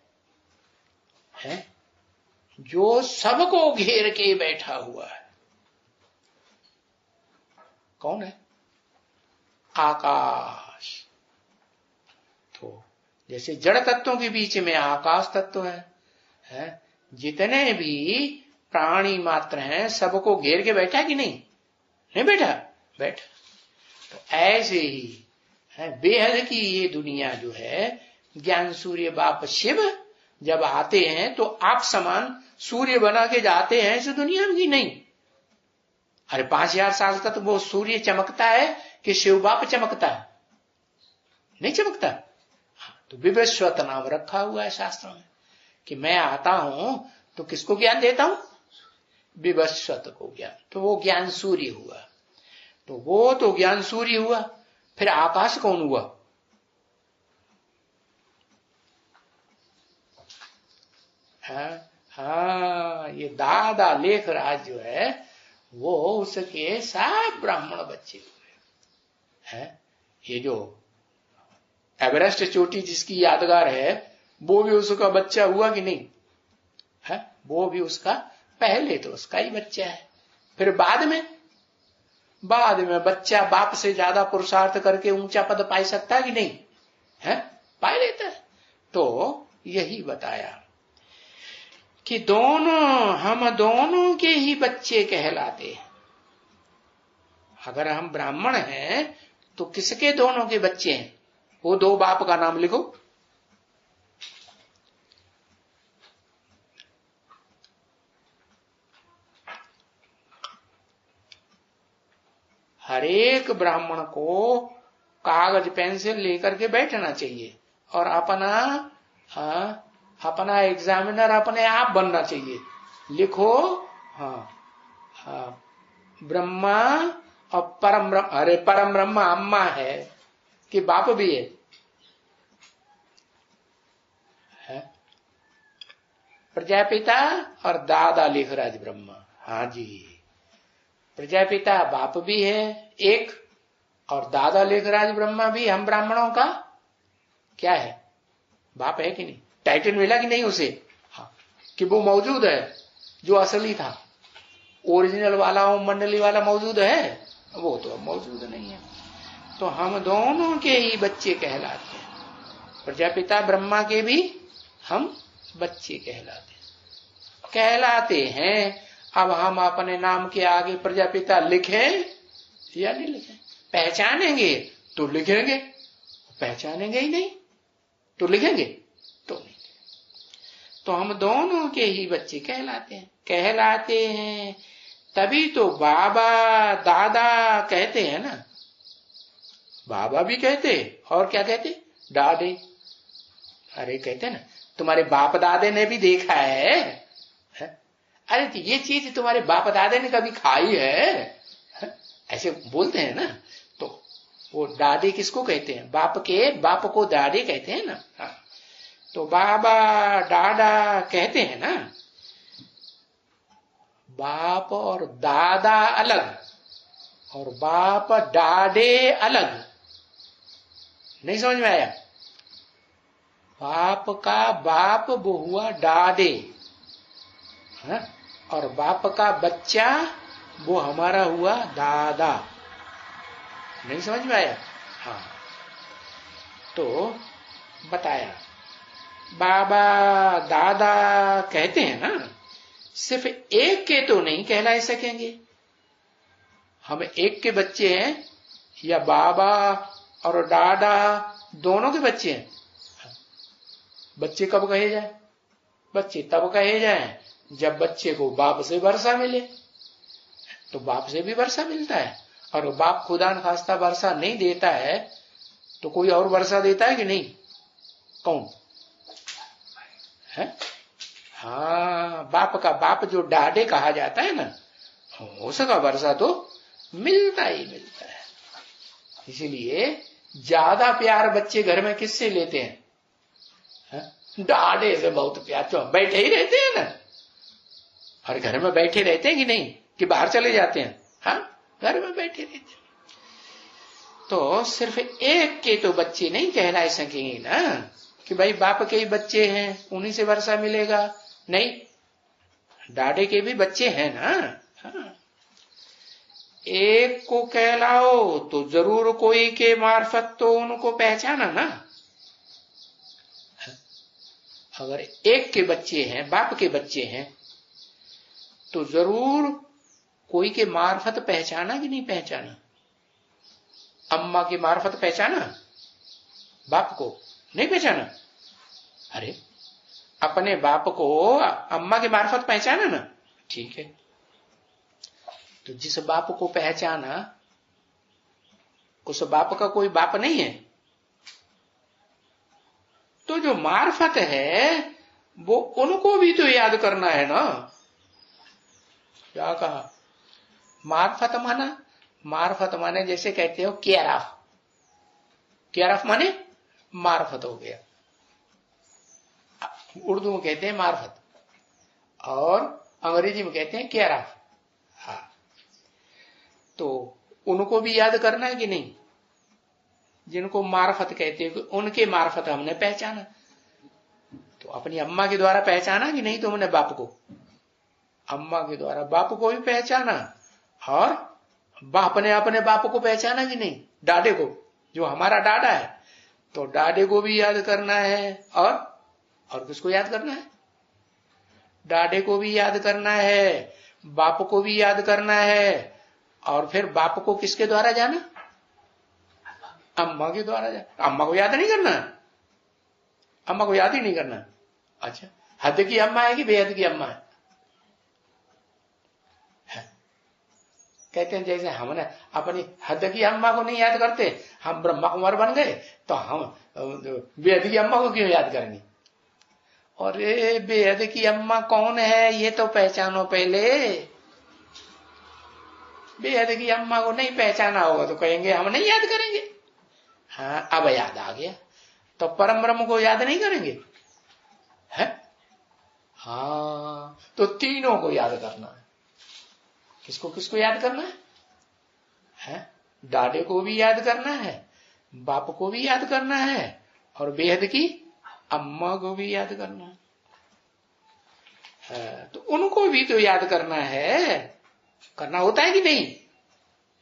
जो सबको घेर के बैठा हुआ है? कौन है? आकाश। तो जैसे जड़ तत्वों के बीच में आकाश तत्व है, जितने भी प्राणी मात्र हैं सबको घेर के बैठा कि नहीं? नहीं बैठा? बैठा। तो ऐसे ही है बेहद की ये दुनिया जो है, ज्ञान सूर्य बाप शिव जब आते हैं तो आप समान सूर्य बना के जाते हैं इस दुनिया में कि नहीं? अरे 5000 साल तक वो सूर्य चमकता है कि शिव बाप चमकता है? नहीं चमकता। तो विवस्वत नाम रखा हुआ है शास्त्रों में कि मैं आता हूं तो किसको ज्ञान देता हूं? विवस्वत को ज्ञान। तो वो ज्ञान सूर्य हुआ। तो वो तो ज्ञान सूर्य हुआ, फिर आकाश कौन हुआ? हाँ, ये दादा लेखराज जो है वो उसके सब ब्राह्मण बच्चे हुए हैं। ये जो एवरेस्ट चोटी जिसकी यादगार है वो भी उसका बच्चा हुआ कि नहीं है? वो भी उसका पहले तो उसका ही बच्चा है, फिर बाद में बच्चा बाप से ज्यादा पुरुषार्थ करके ऊंचा पद पा सकता है कि नहीं है? पा लेता है। तो यही बताया कि हम दोनों के ही बच्चे कहलाते हैं। अगर हम ब्राह्मण हैं तो किसके दोनों के बच्चे हैं? वो दो बाप का नाम लिखो। हर एक ब्राह्मण को कागज पेंसिल लेकर के बैठना चाहिए और अपना एग्जामिनर अपने आप बनना चाहिए। लिखो ब्रह्मा और परम ब्रह्म। अरे परम ब्रह्म अम्मा है कि बाप भी है? प्रजापिता और दादा लेखराज ब्रह्मा। हाँ जी, प्रजापिता बाप भी है एक और दादा लेखराज ब्रह्मा भी हम ब्राह्मणों का क्या है? बाप है कि नहीं? टाइटल मिला कि नहीं उसे? हाँ, कि वो मौजूद है जो असली था, ओरिजिनल वाला ओम मंडली वाला मौजूद है? वो तो अब मौजूद नहीं है। तो हम दोनों के ही बच्चे कहलाते हैं। प्रजापिता ब्रह्मा के भी हम बच्चे कहलाते हैं। अब हम अपने नाम के आगे प्रजापिता लिखें या नहीं लिखें? पहचानेंगे तो लिखेंगे, पहचानेंगे ही नहीं तो लिखेंगे तो नहीं। तो हम दोनों के ही बच्चे कहलाते हैं। तभी तो बाबा दादा कहते हैं ना। बाबा भी कहते और क्या कहते? दादे। अरे कहते ना, तुम्हारे बाप दादे ने भी देखा है? अरे तो ये चीज तुम्हारे बाप दादे ने कभी खाई है? ऐसे बोलते हैं ना। तो वो दादी किसको कहते हैं? बाप को दादी कहते हैं ना। हाँ। तो बाबा दादा कहते हैं ना। बाप और दादा अलग और बाप दादे अलग। नहीं समझ में आया? बाप का बाप वो हुआ दादे, हाँ? और बाप का बच्चा वो हमारा हुआ दादा। नहीं समझ में आया? हाँ। तो बताया बाबा दादा कहते हैं ना, सिर्फ एक के तो नहीं कहला सकेंगे। हम एक के बच्चे हैं या बाबा और दादा दोनों के बच्चे हैं? बच्चे कब कहे जाए? बच्चे तब कहे जाए जब बच्चे को बाप से वर्षा मिले। तो बाप से भी वर्षा मिलता है, और बाप खुदा न खास्ता वर्षा नहीं देता है तो कोई और वर्षा देता है कि नहीं? कौन है? हाँ, बाप का बाप जो डाडे कहा जाता है ना, उसका वर्षा तो मिलता ही मिलता है। इसीलिए ज्यादा प्यार बच्चे घर में किससे लेते हैं? डाडे से बहुत प्यार। तो बैठे ही रहते हैं ना, और घर में बैठे रहते हैं कि नहीं, कि बाहर चले जाते हैं? हाँ, घर में बैठे रहते हैं। तो सिर्फ एक के तो बच्चे नहीं कहला सकेंगे ना कि भाई बाप के ही बच्चे हैं उन्हीं से वर्षा मिलेगा। नहीं, डाडे के भी बच्चे हैं ना। हाँ। एक को कहलाओ तो जरूर कोई के मार्फत तो उनको पहचाना ना। अगर एक के बच्चे हैं, बाप के बच्चे हैं, तो जरूर कोई के मार्फत पहचाना कि नहीं पहचाना? अम्मा के मार्फत पहचाना, बाप को नहीं पहचाना? अरे अपने बाप को अम्मा के मार्फत पहचाना ना, ठीक है। तो जिस बाप को पहचाना उस बाप का कोई बाप नहीं है। तो जो मार्फत है वो उनको भी तो याद करना है ना। क्या कहा? मार्फत माने जैसे कहते हो केयर ऑफ माने मार्फत हो गया। उर्दू में कहते हैं मार्फत। और अंग्रेजी में कहते हैं केयर ऑफ। हाँ, तो उनको भी याद करना है कि नहीं, जिनको मार्फत कहते हैं, उनके मार्फत हमने पहचाना। तो अपनी अम्मा के द्वारा पहचाना कि नहीं तुमने बाप को, अम्मा के द्वारा बाप को भी पहचाना, और बाप ने अपने बाप को पहचाना कि नहीं, डाडे को, जो हमारा डाडा है, तो डाडे को भी याद करना है। और किसको याद करना है, डाडे को भी याद करना है, बाप को भी याद करना है, और फिर बाप को किसके द्वारा जाना, अम्मा के द्वारा जाना। अम्मा को याद नहीं करना, अम्मा को याद ही नहीं करना। अच्छा, हद की अम्मा है कि बेहद की अम्मा है? कहते हैं जैसे हमने अपनी हद की अम्मा को नहीं याद करते, हम ब्रह्मा कुमार बन गए, तो हम बेहद की अम्मा को क्यों याद करेंगे? अरे बेहद की अम्मा कौन है ये तो पहचानो पहले। बेहद की अम्मा को नहीं पहचाना होगा तो कहेंगे हम नहीं याद करेंगे। हाँ, अब याद आ गया, तो परम ब्रह्म को याद नहीं करेंगे है? हाँ, तो तीनों को याद करना है। किसको किसको याद करना है? डाडे को भी याद करना है, बाप को भी याद करना है, और बेहद की अम्मा को भी याद करना है। तो उनको भी तो याद करना है, करना होता है कि नहीं?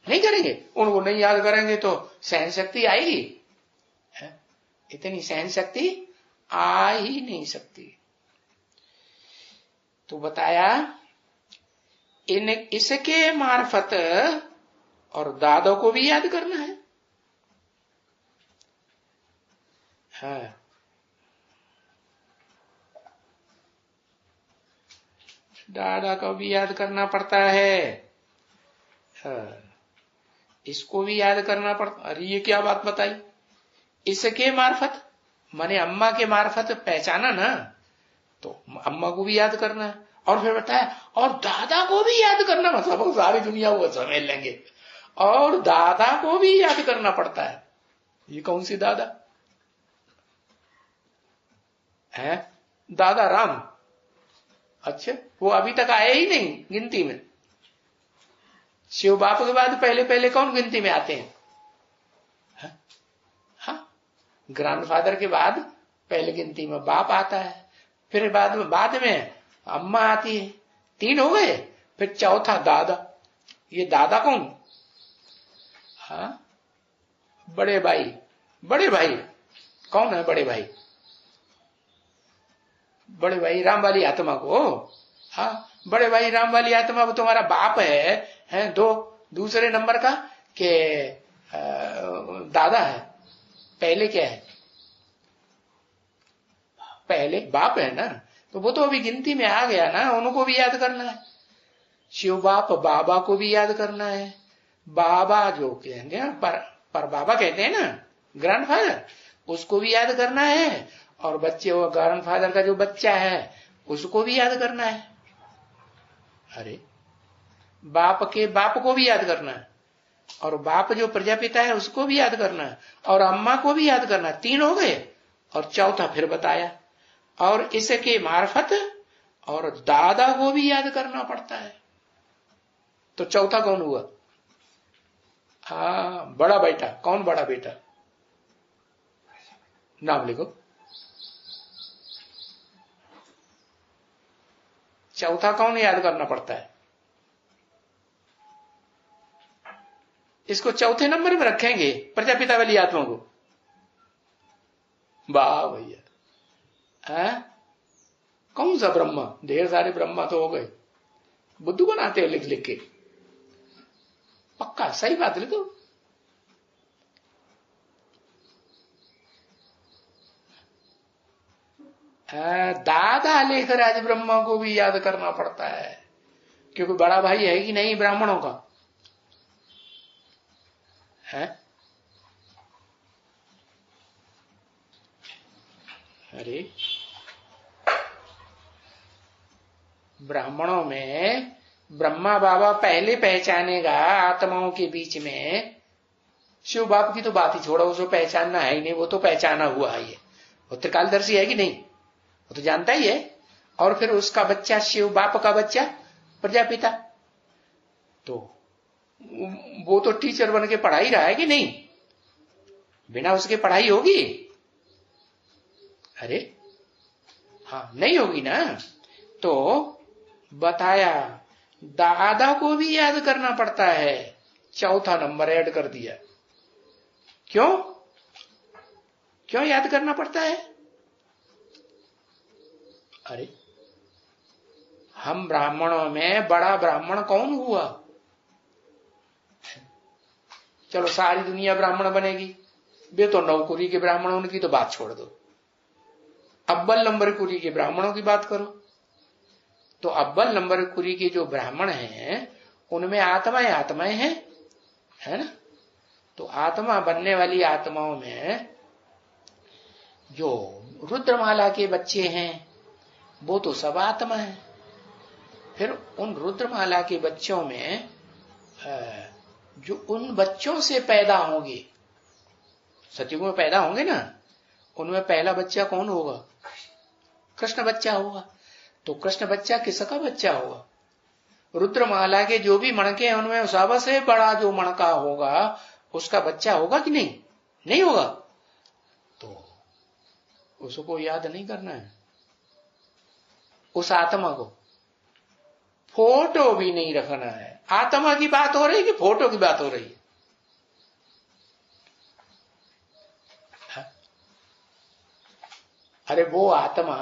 नहीं करेंगे, उनको नहीं याद करेंगे तो सहन शक्ति आएगी? इतनी सहन शक्ति आ ही नहीं सकती। तो बताया इसके मार्फत, और दादा को भी याद करना है। हाँ, दादा को भी याद करना पड़ता है। हाँ, इसको भी याद करना पड़ता। अरे ये क्या बात बताई, इसके मार्फत माने अम्मा के मार्फत पहचाना ना, तो अम्मा को भी याद करना है। और फिर बताया और दादा को भी याद करना, मतलब सारी दुनिया वो समझ लेंगे, और दादा को भी याद करना पड़ता है। ये कौन सी दादा है? दादा राम। अच्छा, वो अभी तक आए ही नहीं गिनती में। शिव बाप के बाद पहले पहले कौन गिनती में आते हैं? हाँ, ग्रैंडफादर के बाद पहले गिनती में बाप आता है, फिर बाद में अम्मा आती है, 3 हो गए, फिर चौथा दादा। ये दादा कौन? हाँ, बड़े भाई। बड़े भाई कौन है? बड़े भाई, बड़े भाई राम वाली आत्मा को। हाँ, बड़े भाई राम वाली आत्मा वो तुम्हारा बाप है दूसरे नंबर का के दादा है। पहले क्या है? पहले बाप है ना, तो वो तो अभी गिनती में आ गया ना, उनको भी याद करना है। शिव बाप बाबा को भी याद करना है। बाबा जो कहेंगे पर बाबा कहते हैं ना, ग्रैंडफादर, उसको भी याद करना है। और बच्चे वो ग्रैंडफादर का जो बच्चा है उसको भी याद करना है। अरे बाप के बाप को भी याद करना है, और बाप जो प्रजापिता है उसको भी याद करना है, और अम्मा को भी याद करना है। 3 हो गए, और चौथा फिर बताया, और इसके मार्फत और दादा को भी याद करना पड़ता है। तो चौथा कौन हुआ? हाँ, बड़ा बेटा। कौन बड़ा बेटा? नाम लिखो। चौथा कौन याद करना पड़ता है? इसको चौथे नंबर में रखेंगे, प्रजापिता वाली आत्मा को। वाह भैया, कौन सा ब्रह्मा? ढेर सारे ब्रह्मा तो हो गए, बुद्धू बनाते हो लिख लिख के। पक्का सही बात लिखो। दादा लेकर आज ब्रह्मा को भी याद करना पड़ता है, क्योंकि बड़ा भाई है कि नहीं ब्राह्मणों का है। अरे ब्राह्मणों में ब्रह्मा बाबा पहले पहचानेगा आत्माओं के बीच में। शिव बाप की तो बात ही छोड़ो, उसको पहचानना है ही नहीं, वो तो पहचाना हुआ है। वो त्रिकालदर्शी है कि नहीं? वो तो जानता ही है। और फिर उसका बच्चा शिव बाप का बच्चा प्रजापिता, तो वो तो टीचर बन के पढ़ा ही रहा है कि नहीं? बिना उसके पढ़ाई होगी? अरे हाँ, नहीं होगी ना। तो बताया दादा को भी याद करना पड़ता है, चौथा नंबर ऐड कर दिया। क्यों क्यों याद करना पड़ता है? अरे हम ब्राह्मणों में बड़ा ब्राह्मण कौन हुआ? चलो सारी दुनिया ब्राह्मण बनेगी, वे तो नौकुरी के ब्राह्मणों की तो बात छोड़ दो, अव्वल नंबर कुरी के ब्राह्मणों की बात करो। तो अव्वल नंबर कुरी के जो ब्राह्मण हैं उनमें आत्माएं आत्माएं हैं, है ना? तो आत्मा बनने वाली आत्माओं में जो रुद्रमाला के बच्चे हैं वो तो सब आत्मा है। फिर उन रुद्रमाला के बच्चों में जो उन बच्चों से पैदा होंगे, सतयुग में पैदा होंगे ना, उनमें पहला बच्चा कौन होगा? कृष्ण बच्चा होगा। तो कृष्ण बच्चा किसका बच्चा होगा? रुद्रमाला के जो भी मणके हैं उनमें सबसे बड़ा जो मणका होगा उसका बच्चा होगा कि नहीं? नहीं होगा। तो उसको याद नहीं करना है, उस आत्मा को फोटो भी नहीं रखना है। आत्मा की बात हो रही कि फोटो की बात हो रही है? अरे वो आत्मा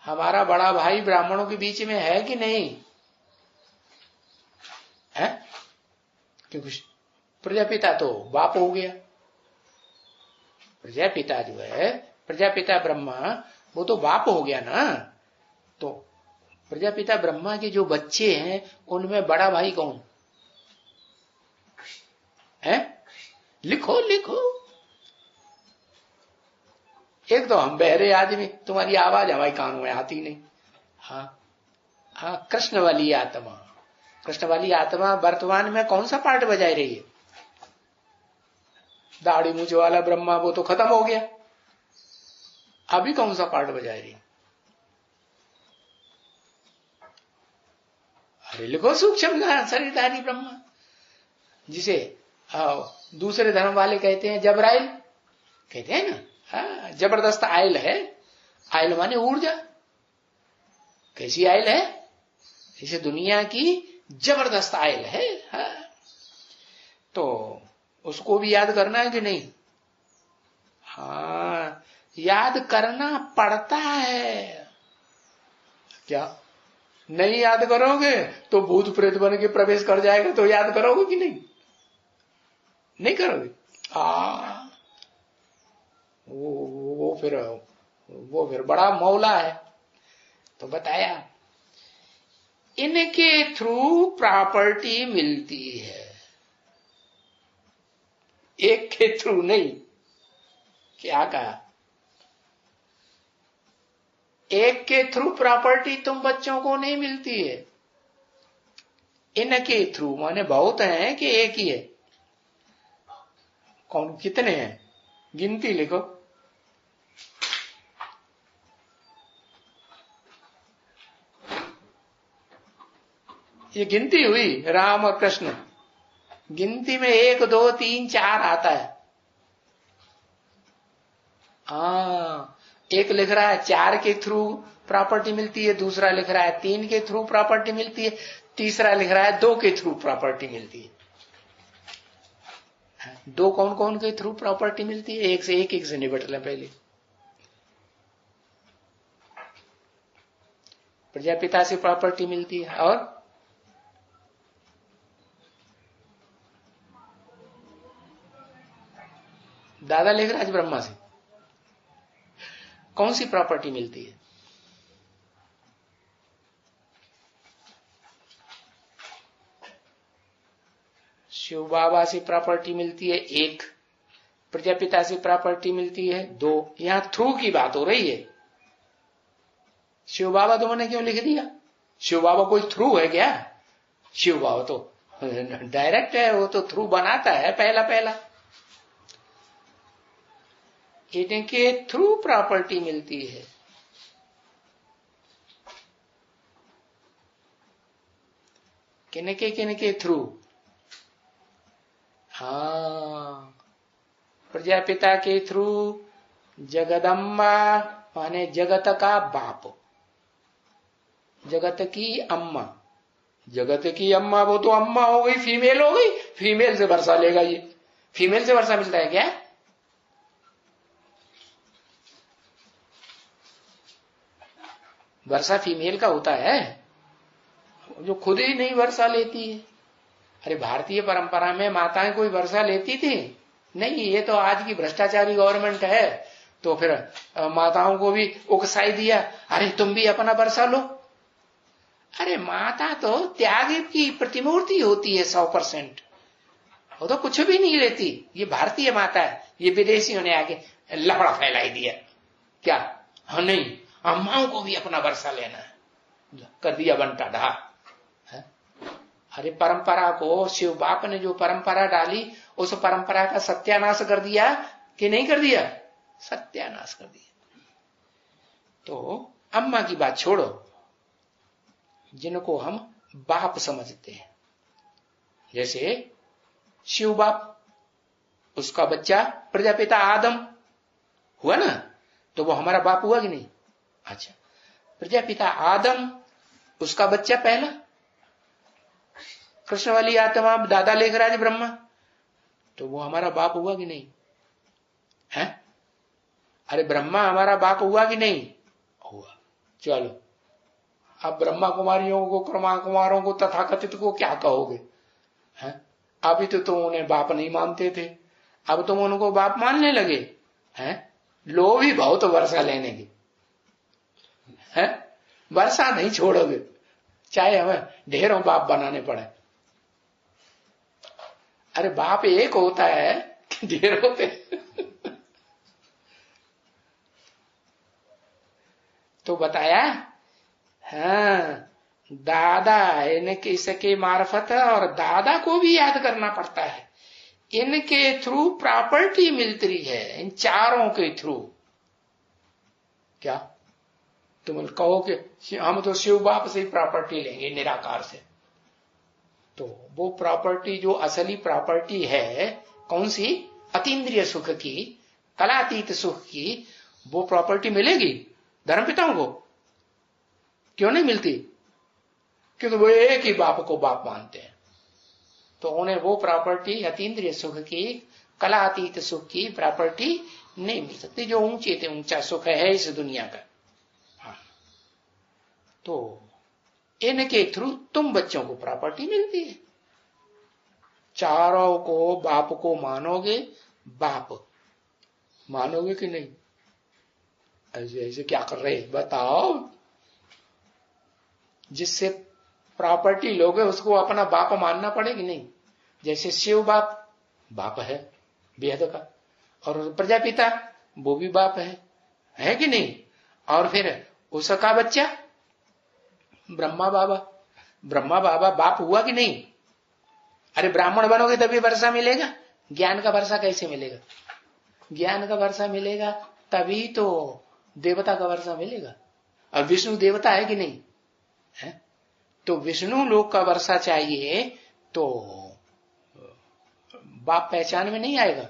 हमारा बड़ा भाई ब्राह्मणों के बीच में है कि नहीं है? क्योंकि प्रजापिता तो बाप हो गया, प्रजापिता जो है प्रजापिता ब्रह्मा वो तो बाप हो गया ना। तो प्रजापिता ब्रह्मा के जो बच्चे हैं उनमें बड़ा भाई कौन है? लिखो लिखो। एक तो हम बहरे आदमी, तुम्हारी आवाज हमारे कानों में आती नहीं। हाँ हाँ, कृष्ण वाली आत्मा, कृष्ण वाली आत्मा वर्तमान में कौन सा पार्ट बजाई रही है? दाढ़ी मूछ वाला ब्रह्मा वो तो खत्म हो गया, अभी कौन सा पार्ट बजाई रही? अरे लिखो सूक्ष्म शरीरधारी ब्रह्मा, जिसे दूसरे धर्म वाले कहते हैं जबराइल, कहते हैं ना। हाँ, जबरदस्त आयल है। आयल माने ऊर्जा। कैसी आयल है? इसे दुनिया की जबरदस्त आयल है। हाँ। तो उसको भी याद करना है कि नहीं? हाँ, याद करना पड़ता है। क्या नहीं याद करोगे तो भूत प्रेत बन के प्रवेश कर जाएगा, तो याद करोगे कि नहीं? नहीं करोगे। वो फिर बड़ा मौला है। तो बताया इनके थ्रू प्रॉपर्टी मिलती है, एक के थ्रू नहीं। क्या कहा? एक के थ्रू प्रॉपर्टी तुम बच्चों को नहीं मिलती है, इनके थ्रू माने बहुत हैं कि एक ही है? कौन कितने हैं? गिनती लिखो। ये गिनती हुई राम और कृष्ण, गिनती में 1 2 3 4 आता है। एक लिख रहा है 4 के थ्रू प्रॉपर्टी मिलती है, दूसरा लिख रहा है 3 के थ्रू प्रॉपर्टी मिलती है, तीसरा लिख रहा है 2 के थ्रू प्रॉपर्टी मिलती है। 2 कौन कौन के थ्रू प्रॉपर्टी मिलती है? एक से निपट लें पहले। प्रजापिता से प्रॉपर्टी मिलती है, और दादा लेखराज ब्रह्मा से कौन सी प्रॉपर्टी मिलती है? शिव बाबा से प्रॉपर्टी मिलती है 1, प्रजापिता से प्रॉपर्टी मिलती है 2। यहां थ्रू की बात हो रही है। शिव बाबा तुमने क्यों लिख दिया? शिव बाबा कोई थ्रू है क्या? शिव बाबा तो डायरेक्ट है, वो तो थ्रू बनाता है पहला। इनके थ्रू प्रॉपर्टी मिलती है। किनके थ्रू? हाँ, प्रजापिता के थ्रू। जगदम्बा माने जगत का बाप, जगत की अम्मा। जगत की अम्मा, वो तो अम्मा हो गई, फीमेल हो गई, फीमेल से वर्षा लेगा। ये फीमेल से वर्षा मिलता है क्या? वर्षा फीमेल का होता है, जो खुद ही नहीं वर्षा लेती है। अरे भारतीय परंपरा में माताएं कोई वर्षा लेती थी? नहीं, ये तो आज की भ्रष्टाचारी गवर्नमेंट है। तो फिर माताओं को भी उकसाई दिया, अरे तुम भी अपना वर्षा लो। अरे माता तो त्याग की प्रतिमूर्ति होती है 100%। वो तो कुछ भी नहीं लेती। ये भारतीय माता है, ये विदेशियों ने आके लफड़ा फैलाई दिया क्या? हाँ नहीं, अम्माओं को भी अपना वर्षा लेना है, कर दिया बनता ढा। अरे परंपरा को, शिव बाप ने जो परंपरा डाली, उस परंपरा का सत्यानाश कर दिया कि नहीं कर दिया? सत्यानाश कर दिया। तो अम्मा की बात छोड़ो, जिनको हम बाप समझते हैं, जैसे शिव बाप, उसका बच्चा प्रजापिता आदम हुआ ना, तो वो हमारा बाप हुआ कि नहीं? अच्छा, प्रजापिता आदम, उसका बच्चा पहला कृष्ण वाली आत्मा दादा लेखराज ब्रह्मा, तो वो हमारा बाप हुआ कि नहीं है? अरे ब्रह्मा हमारा बाप हुआ कि नहीं हुआ? चलो, अब ब्रह्मा कुमारियों को, क्रमा कुमारों को, तथाकथित को क्या कहोगे? हैं? अभी तो तुम उन्हें बाप नहीं मानते थे, अब तुम उनको बाप मानने लगे हैं? लो भी बहुत वर्षा लेने की है, वर्षा नहीं छोड़ोगे, चाहे हमें ढेरों बाप बनाने पड़े। अरे बाप एक होता है कि ढेर होते? तो बताया, हाँ, दादा इनके इसके मार्फत, और दादा को भी याद करना पड़ता है, इनके थ्रू प्रॉपर्टी मिलती है, इन चारों के थ्रू। क्या तुम कहो कि हम तो शिव बाप से ही प्रॉपर्टी लेंगे निराकार से? तो वो प्रॉपर्टी जो असली प्रॉपर्टी है, कौन सी? अतीन्द्रिय सुख की, कलातीत सुख की, वो प्रॉपर्टी मिलेगी धर्मपिताओं को? क्यों नहीं मिलती? क्योंकि वो एक ही बाप को बाप मानते हैं। तो उन्हें वो प्रॉपर्टी, अतीन्द्रिय सुख की, कलातीत सुख की प्रॉपर्टी नहीं मिल सकती, जो ऊंचे से ऊंचा सुख है इस दुनिया का। हाँ, तो इनके थ्रू तुम बच्चों को प्रॉपर्टी मिलती है। चारों को बाप को मानोगे, बाप मानोगे कि नहीं? ऐसे ऐसे क्या कर रहे बताओ? जिससे प्रॉपर्टी लोगे उसको अपना बाप मानना पड़ेगी नहीं? जैसे शिव बाप बाप है बेहद का, और प्रजापिता वो भी बाप है कि नहीं? और फिर उसका बच्चा ब्रह्मा बाबा, ब्रह्मा बाबा बाप हुआ कि नहीं? अरे ब्राह्मण बनोगे तभी वर्षा मिलेगा, ज्ञान का वर्षा कैसे मिलेगा? ज्ञान का वर्षा मिलेगा तभी तो देवता का वर्षा मिलेगा। और विष्णु देवता है कि नहीं है? तो विष्णु लोक का वर्षा चाहिए तो बाप पहचान में नहीं आएगा।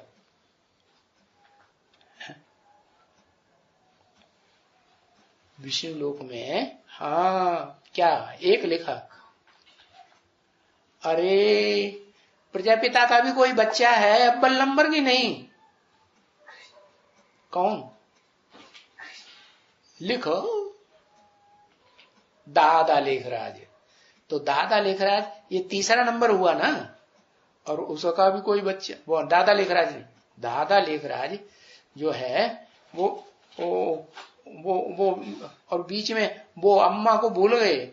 विष्णु लोक में, हाँ, क्या एक लिखा, अरे प्रजापिता का भी कोई बच्चा है अब्बल नंबर की नहीं? कौन? लिखो, दादा लेखराज। तो दादा लेखराज ये तीसरा नंबर हुआ ना, और उसका भी कोई बच्चा, वो दादा लेखराज नहीं, दादा लेखराज जो है वो और बीच में वो अम्मा को भूल गए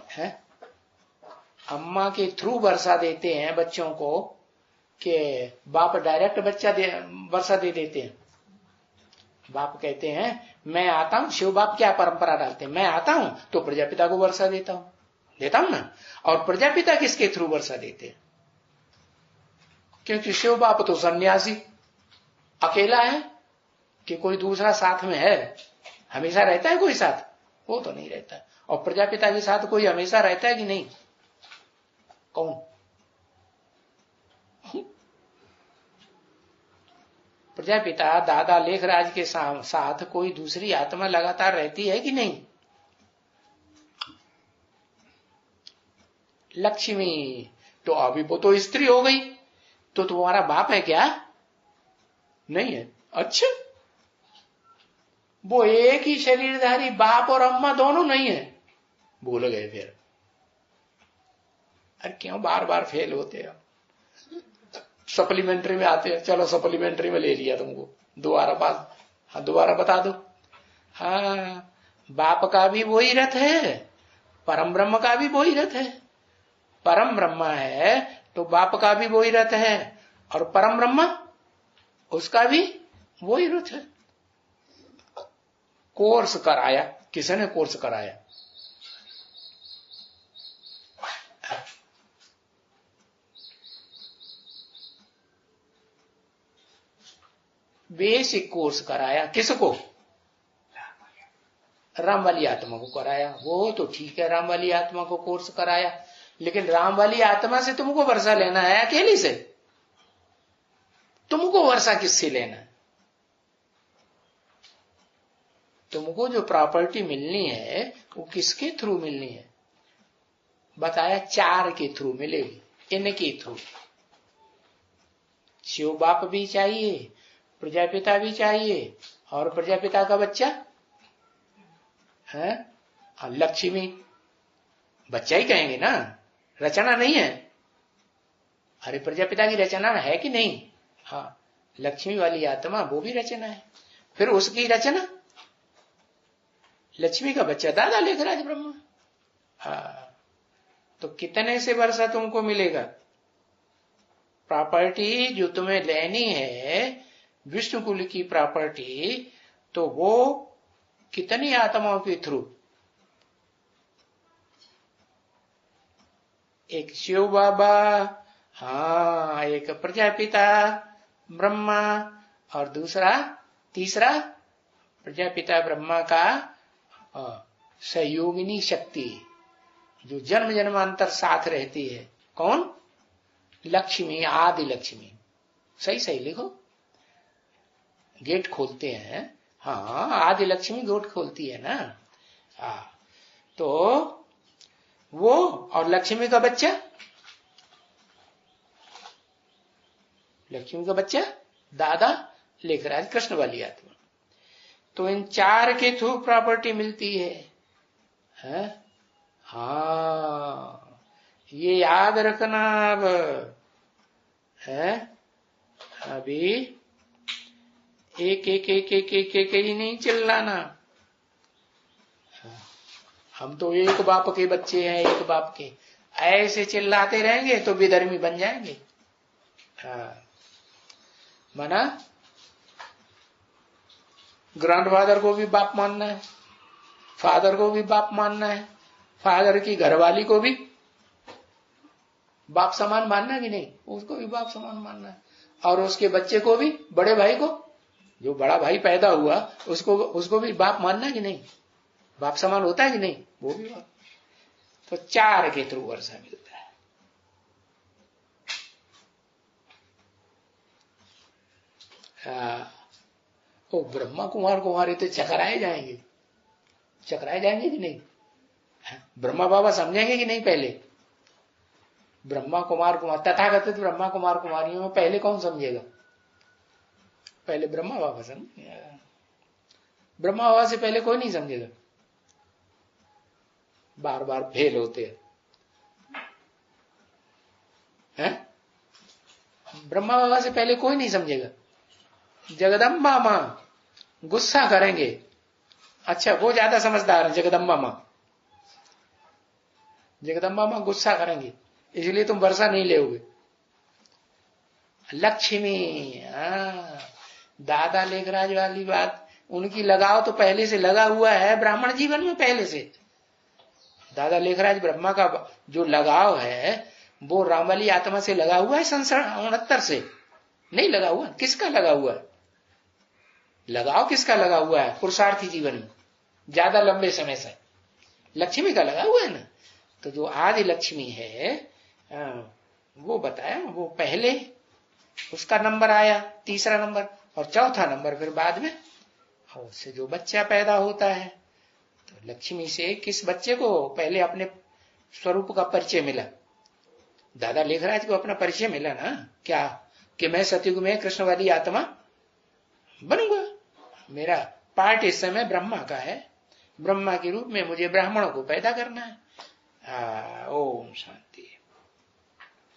हैं। अम्मा के थ्रू वर्षा देते हैं बच्चों को, कि बाप डायरेक्ट वर्षा दे देते हैं। बाप कहते हैं मैं आता हूं, शिव बाप क्या परंपरा डालते हैं, मैं आता हूं तो प्रजापिता को वर्षा देता हूं ना। और प्रजापिता किसके थ्रू वर्षा देते हैं? क्योंकि शिव बाप तो सन्यासी अकेला है कि कोई दूसरा साथ में है? हमेशा रहता है कोई साथ? वो तो नहीं रहता। और प्रजापिता के साथ कोई हमेशा रहता है कि नहीं? कौन? प्रजापिता दादा लेखराज के साथ कोई दूसरी आत्मा लगातार रहती है कि नहीं? लक्ष्मी तो अभी वो तो स्त्री हो गई, तो तुम्हारा बाप है क्या? नहीं है। अच्छा, वो एक ही शरीरधारी बाप और अम्मा दोनों नहीं है? भूल गए फिर। अरे क्यों बार बार फेल होते हैं? सप्लीमेंट्री में आते हैं, चलो सप्लीमेंट्री में ले लिया तुमको, दोबारा बात, हाँ दोबारा बता दो। हाँ, बाप का भी वही रथ है, परम ब्रह्म का भी वही रथ है। परम ब्रह्म है तो बाप का भी वही रथ है, और परम ब्रह्म उसका भी वही रथ है। कोर्स कराया, किसने कोर्स कराया? बेसिक कोर्स कराया। किसको? राम वाली आत्मा को कराया। वो तो ठीक है, राम वाली आत्मा को कोर्स कराया, लेकिन राम वाली आत्मा से तुमको वर्षा लेना है अकेली से? तुमको वर्षा किससे लेना है? तुमको जो प्रॉपर्टी मिलनी है वो किसके थ्रू मिलनी है? बताया, चार के थ्रू मिलेगी, इनके थ्रू। शिव बाप भी चाहिए, प्रजापिता भी चाहिए, और प्रजापिता का बच्चा है लक्ष्मी। बच्चा ही कहेंगे ना, रचना नहीं है। अरे प्रजापिता की रचना है कि नहीं? हाँ, लक्ष्मी वाली आत्मा वो भी रचना है। फिर उसकी रचना, लक्ष्मी का बच्चा दादा लेखराज ब्रह्मा। हाँ, तो कितने से वर्षा तुमको मिलेगा? प्रॉपर्टी जो तुम्हें लेनी है विष्णु कुल की प्रॉपर्टी, तो वो कितनी आत्माओं के थ्रू? एक शिव बाबा, हाँ, एक प्रजापिता ब्रह्मा, और तीसरा प्रजापिता ब्रह्मा का सहयोगिनी शक्ति जो जन्म जन्मांतर साथ रहती है। कौन? लक्ष्मी, आदि लक्ष्मी। सही सही लिखो, गेट खोलते हैं। हाँ, आदि लक्ष्मी गेट खोलती है ना। हाँ, तो वो और लक्ष्मी का बच्चा, लक्ष्मी का बच्चा दादा लेखराज कृष्ण वाली आत्मा। तो इन चार के थ्रू प्रॉपर्टी मिलती है? हाँ, ये याद रखना। अब है, अभी एक एक एक एक एक एक ही नहीं चिल्लाना। हम तो एक बाप के बच्चे हैं, एक बाप के, ऐसे चिल्लाते रहेंगे तो विधर्मी बन जाएंगे। हाँ, माना ग्रैंडफादर को भी बाप मानना है, फादर को भी बाप मानना है, फादर की घरवाली को भी बाप समान मानना कि नहीं? उसको भी बाप समान मानना है। और उसके बच्चे को भी, बड़े भाई को, जो बड़ा भाई पैदा हुआ उसको भी बाप मानना कि नहीं? बाप समान होता है कि नहीं? वो भी बाप। तो चार के थ्रू वर्षा मिलता है। वो ब्रह्मा कुमार कुमारी तो चकराए जाएंगे कि नहीं? ब्रह्मा बाबा समझेंगे कि नहीं? पहले ब्रह्मा कुमार तथाकथित ब्रह्मा कुमार कुमारियों में पहले कौन समझेगा? पहले ब्रह्मा बाबा समझेगा। ब्रह्मा बाबा से पहले कोई नहीं समझेगा। बार बार फेल होते हैं। ब्रह्मा बाबा से पहले कोई नहीं समझेगा। जगदम्बा मां गुस्सा करेंगे। अच्छा, वो ज्यादा समझदार है। जगदम्बा मां गुस्सा करेंगे, इसलिए तुम वर्षा नहीं लेोगे। लक्ष्मी, दादा लेखराज वाली बात, उनकी लगाव तो पहले से लगा हुआ है ब्राह्मण जीवन में। पहले से दादा लेखराज ब्रह्मा का जो लगाव है वो राम वाली आत्मा से लगा हुआ है। 69 से नहीं लगा हुआ। किसका लगा हुआ है? लगाव किसका लगा हुआ है? पुरुषार्थी जीवन में ज्यादा लंबे समय से लक्ष्मी का लगा हुआ है ना। तो जो आदि लक्ष्मी है वो बताया, वो पहले उसका नंबर आया, तीसरा नंबर, और चौथा नंबर फिर बाद में, और उससे जो बच्चा पैदा होता है। तो लक्ष्मी से किस बच्चे को पहले अपने स्वरूप का परिचय मिला? दादा लेखराज को अपना परिचय मिला ना, क्या कि मैं सतयुग में कृष्ण वाली आत्मा बनूंगा, मेरा पार्ट इस समय ब्रह्मा का है, ब्रह्मा के रूप में मुझे ब्राह्मणों को पैदा करना है। ओम शांति।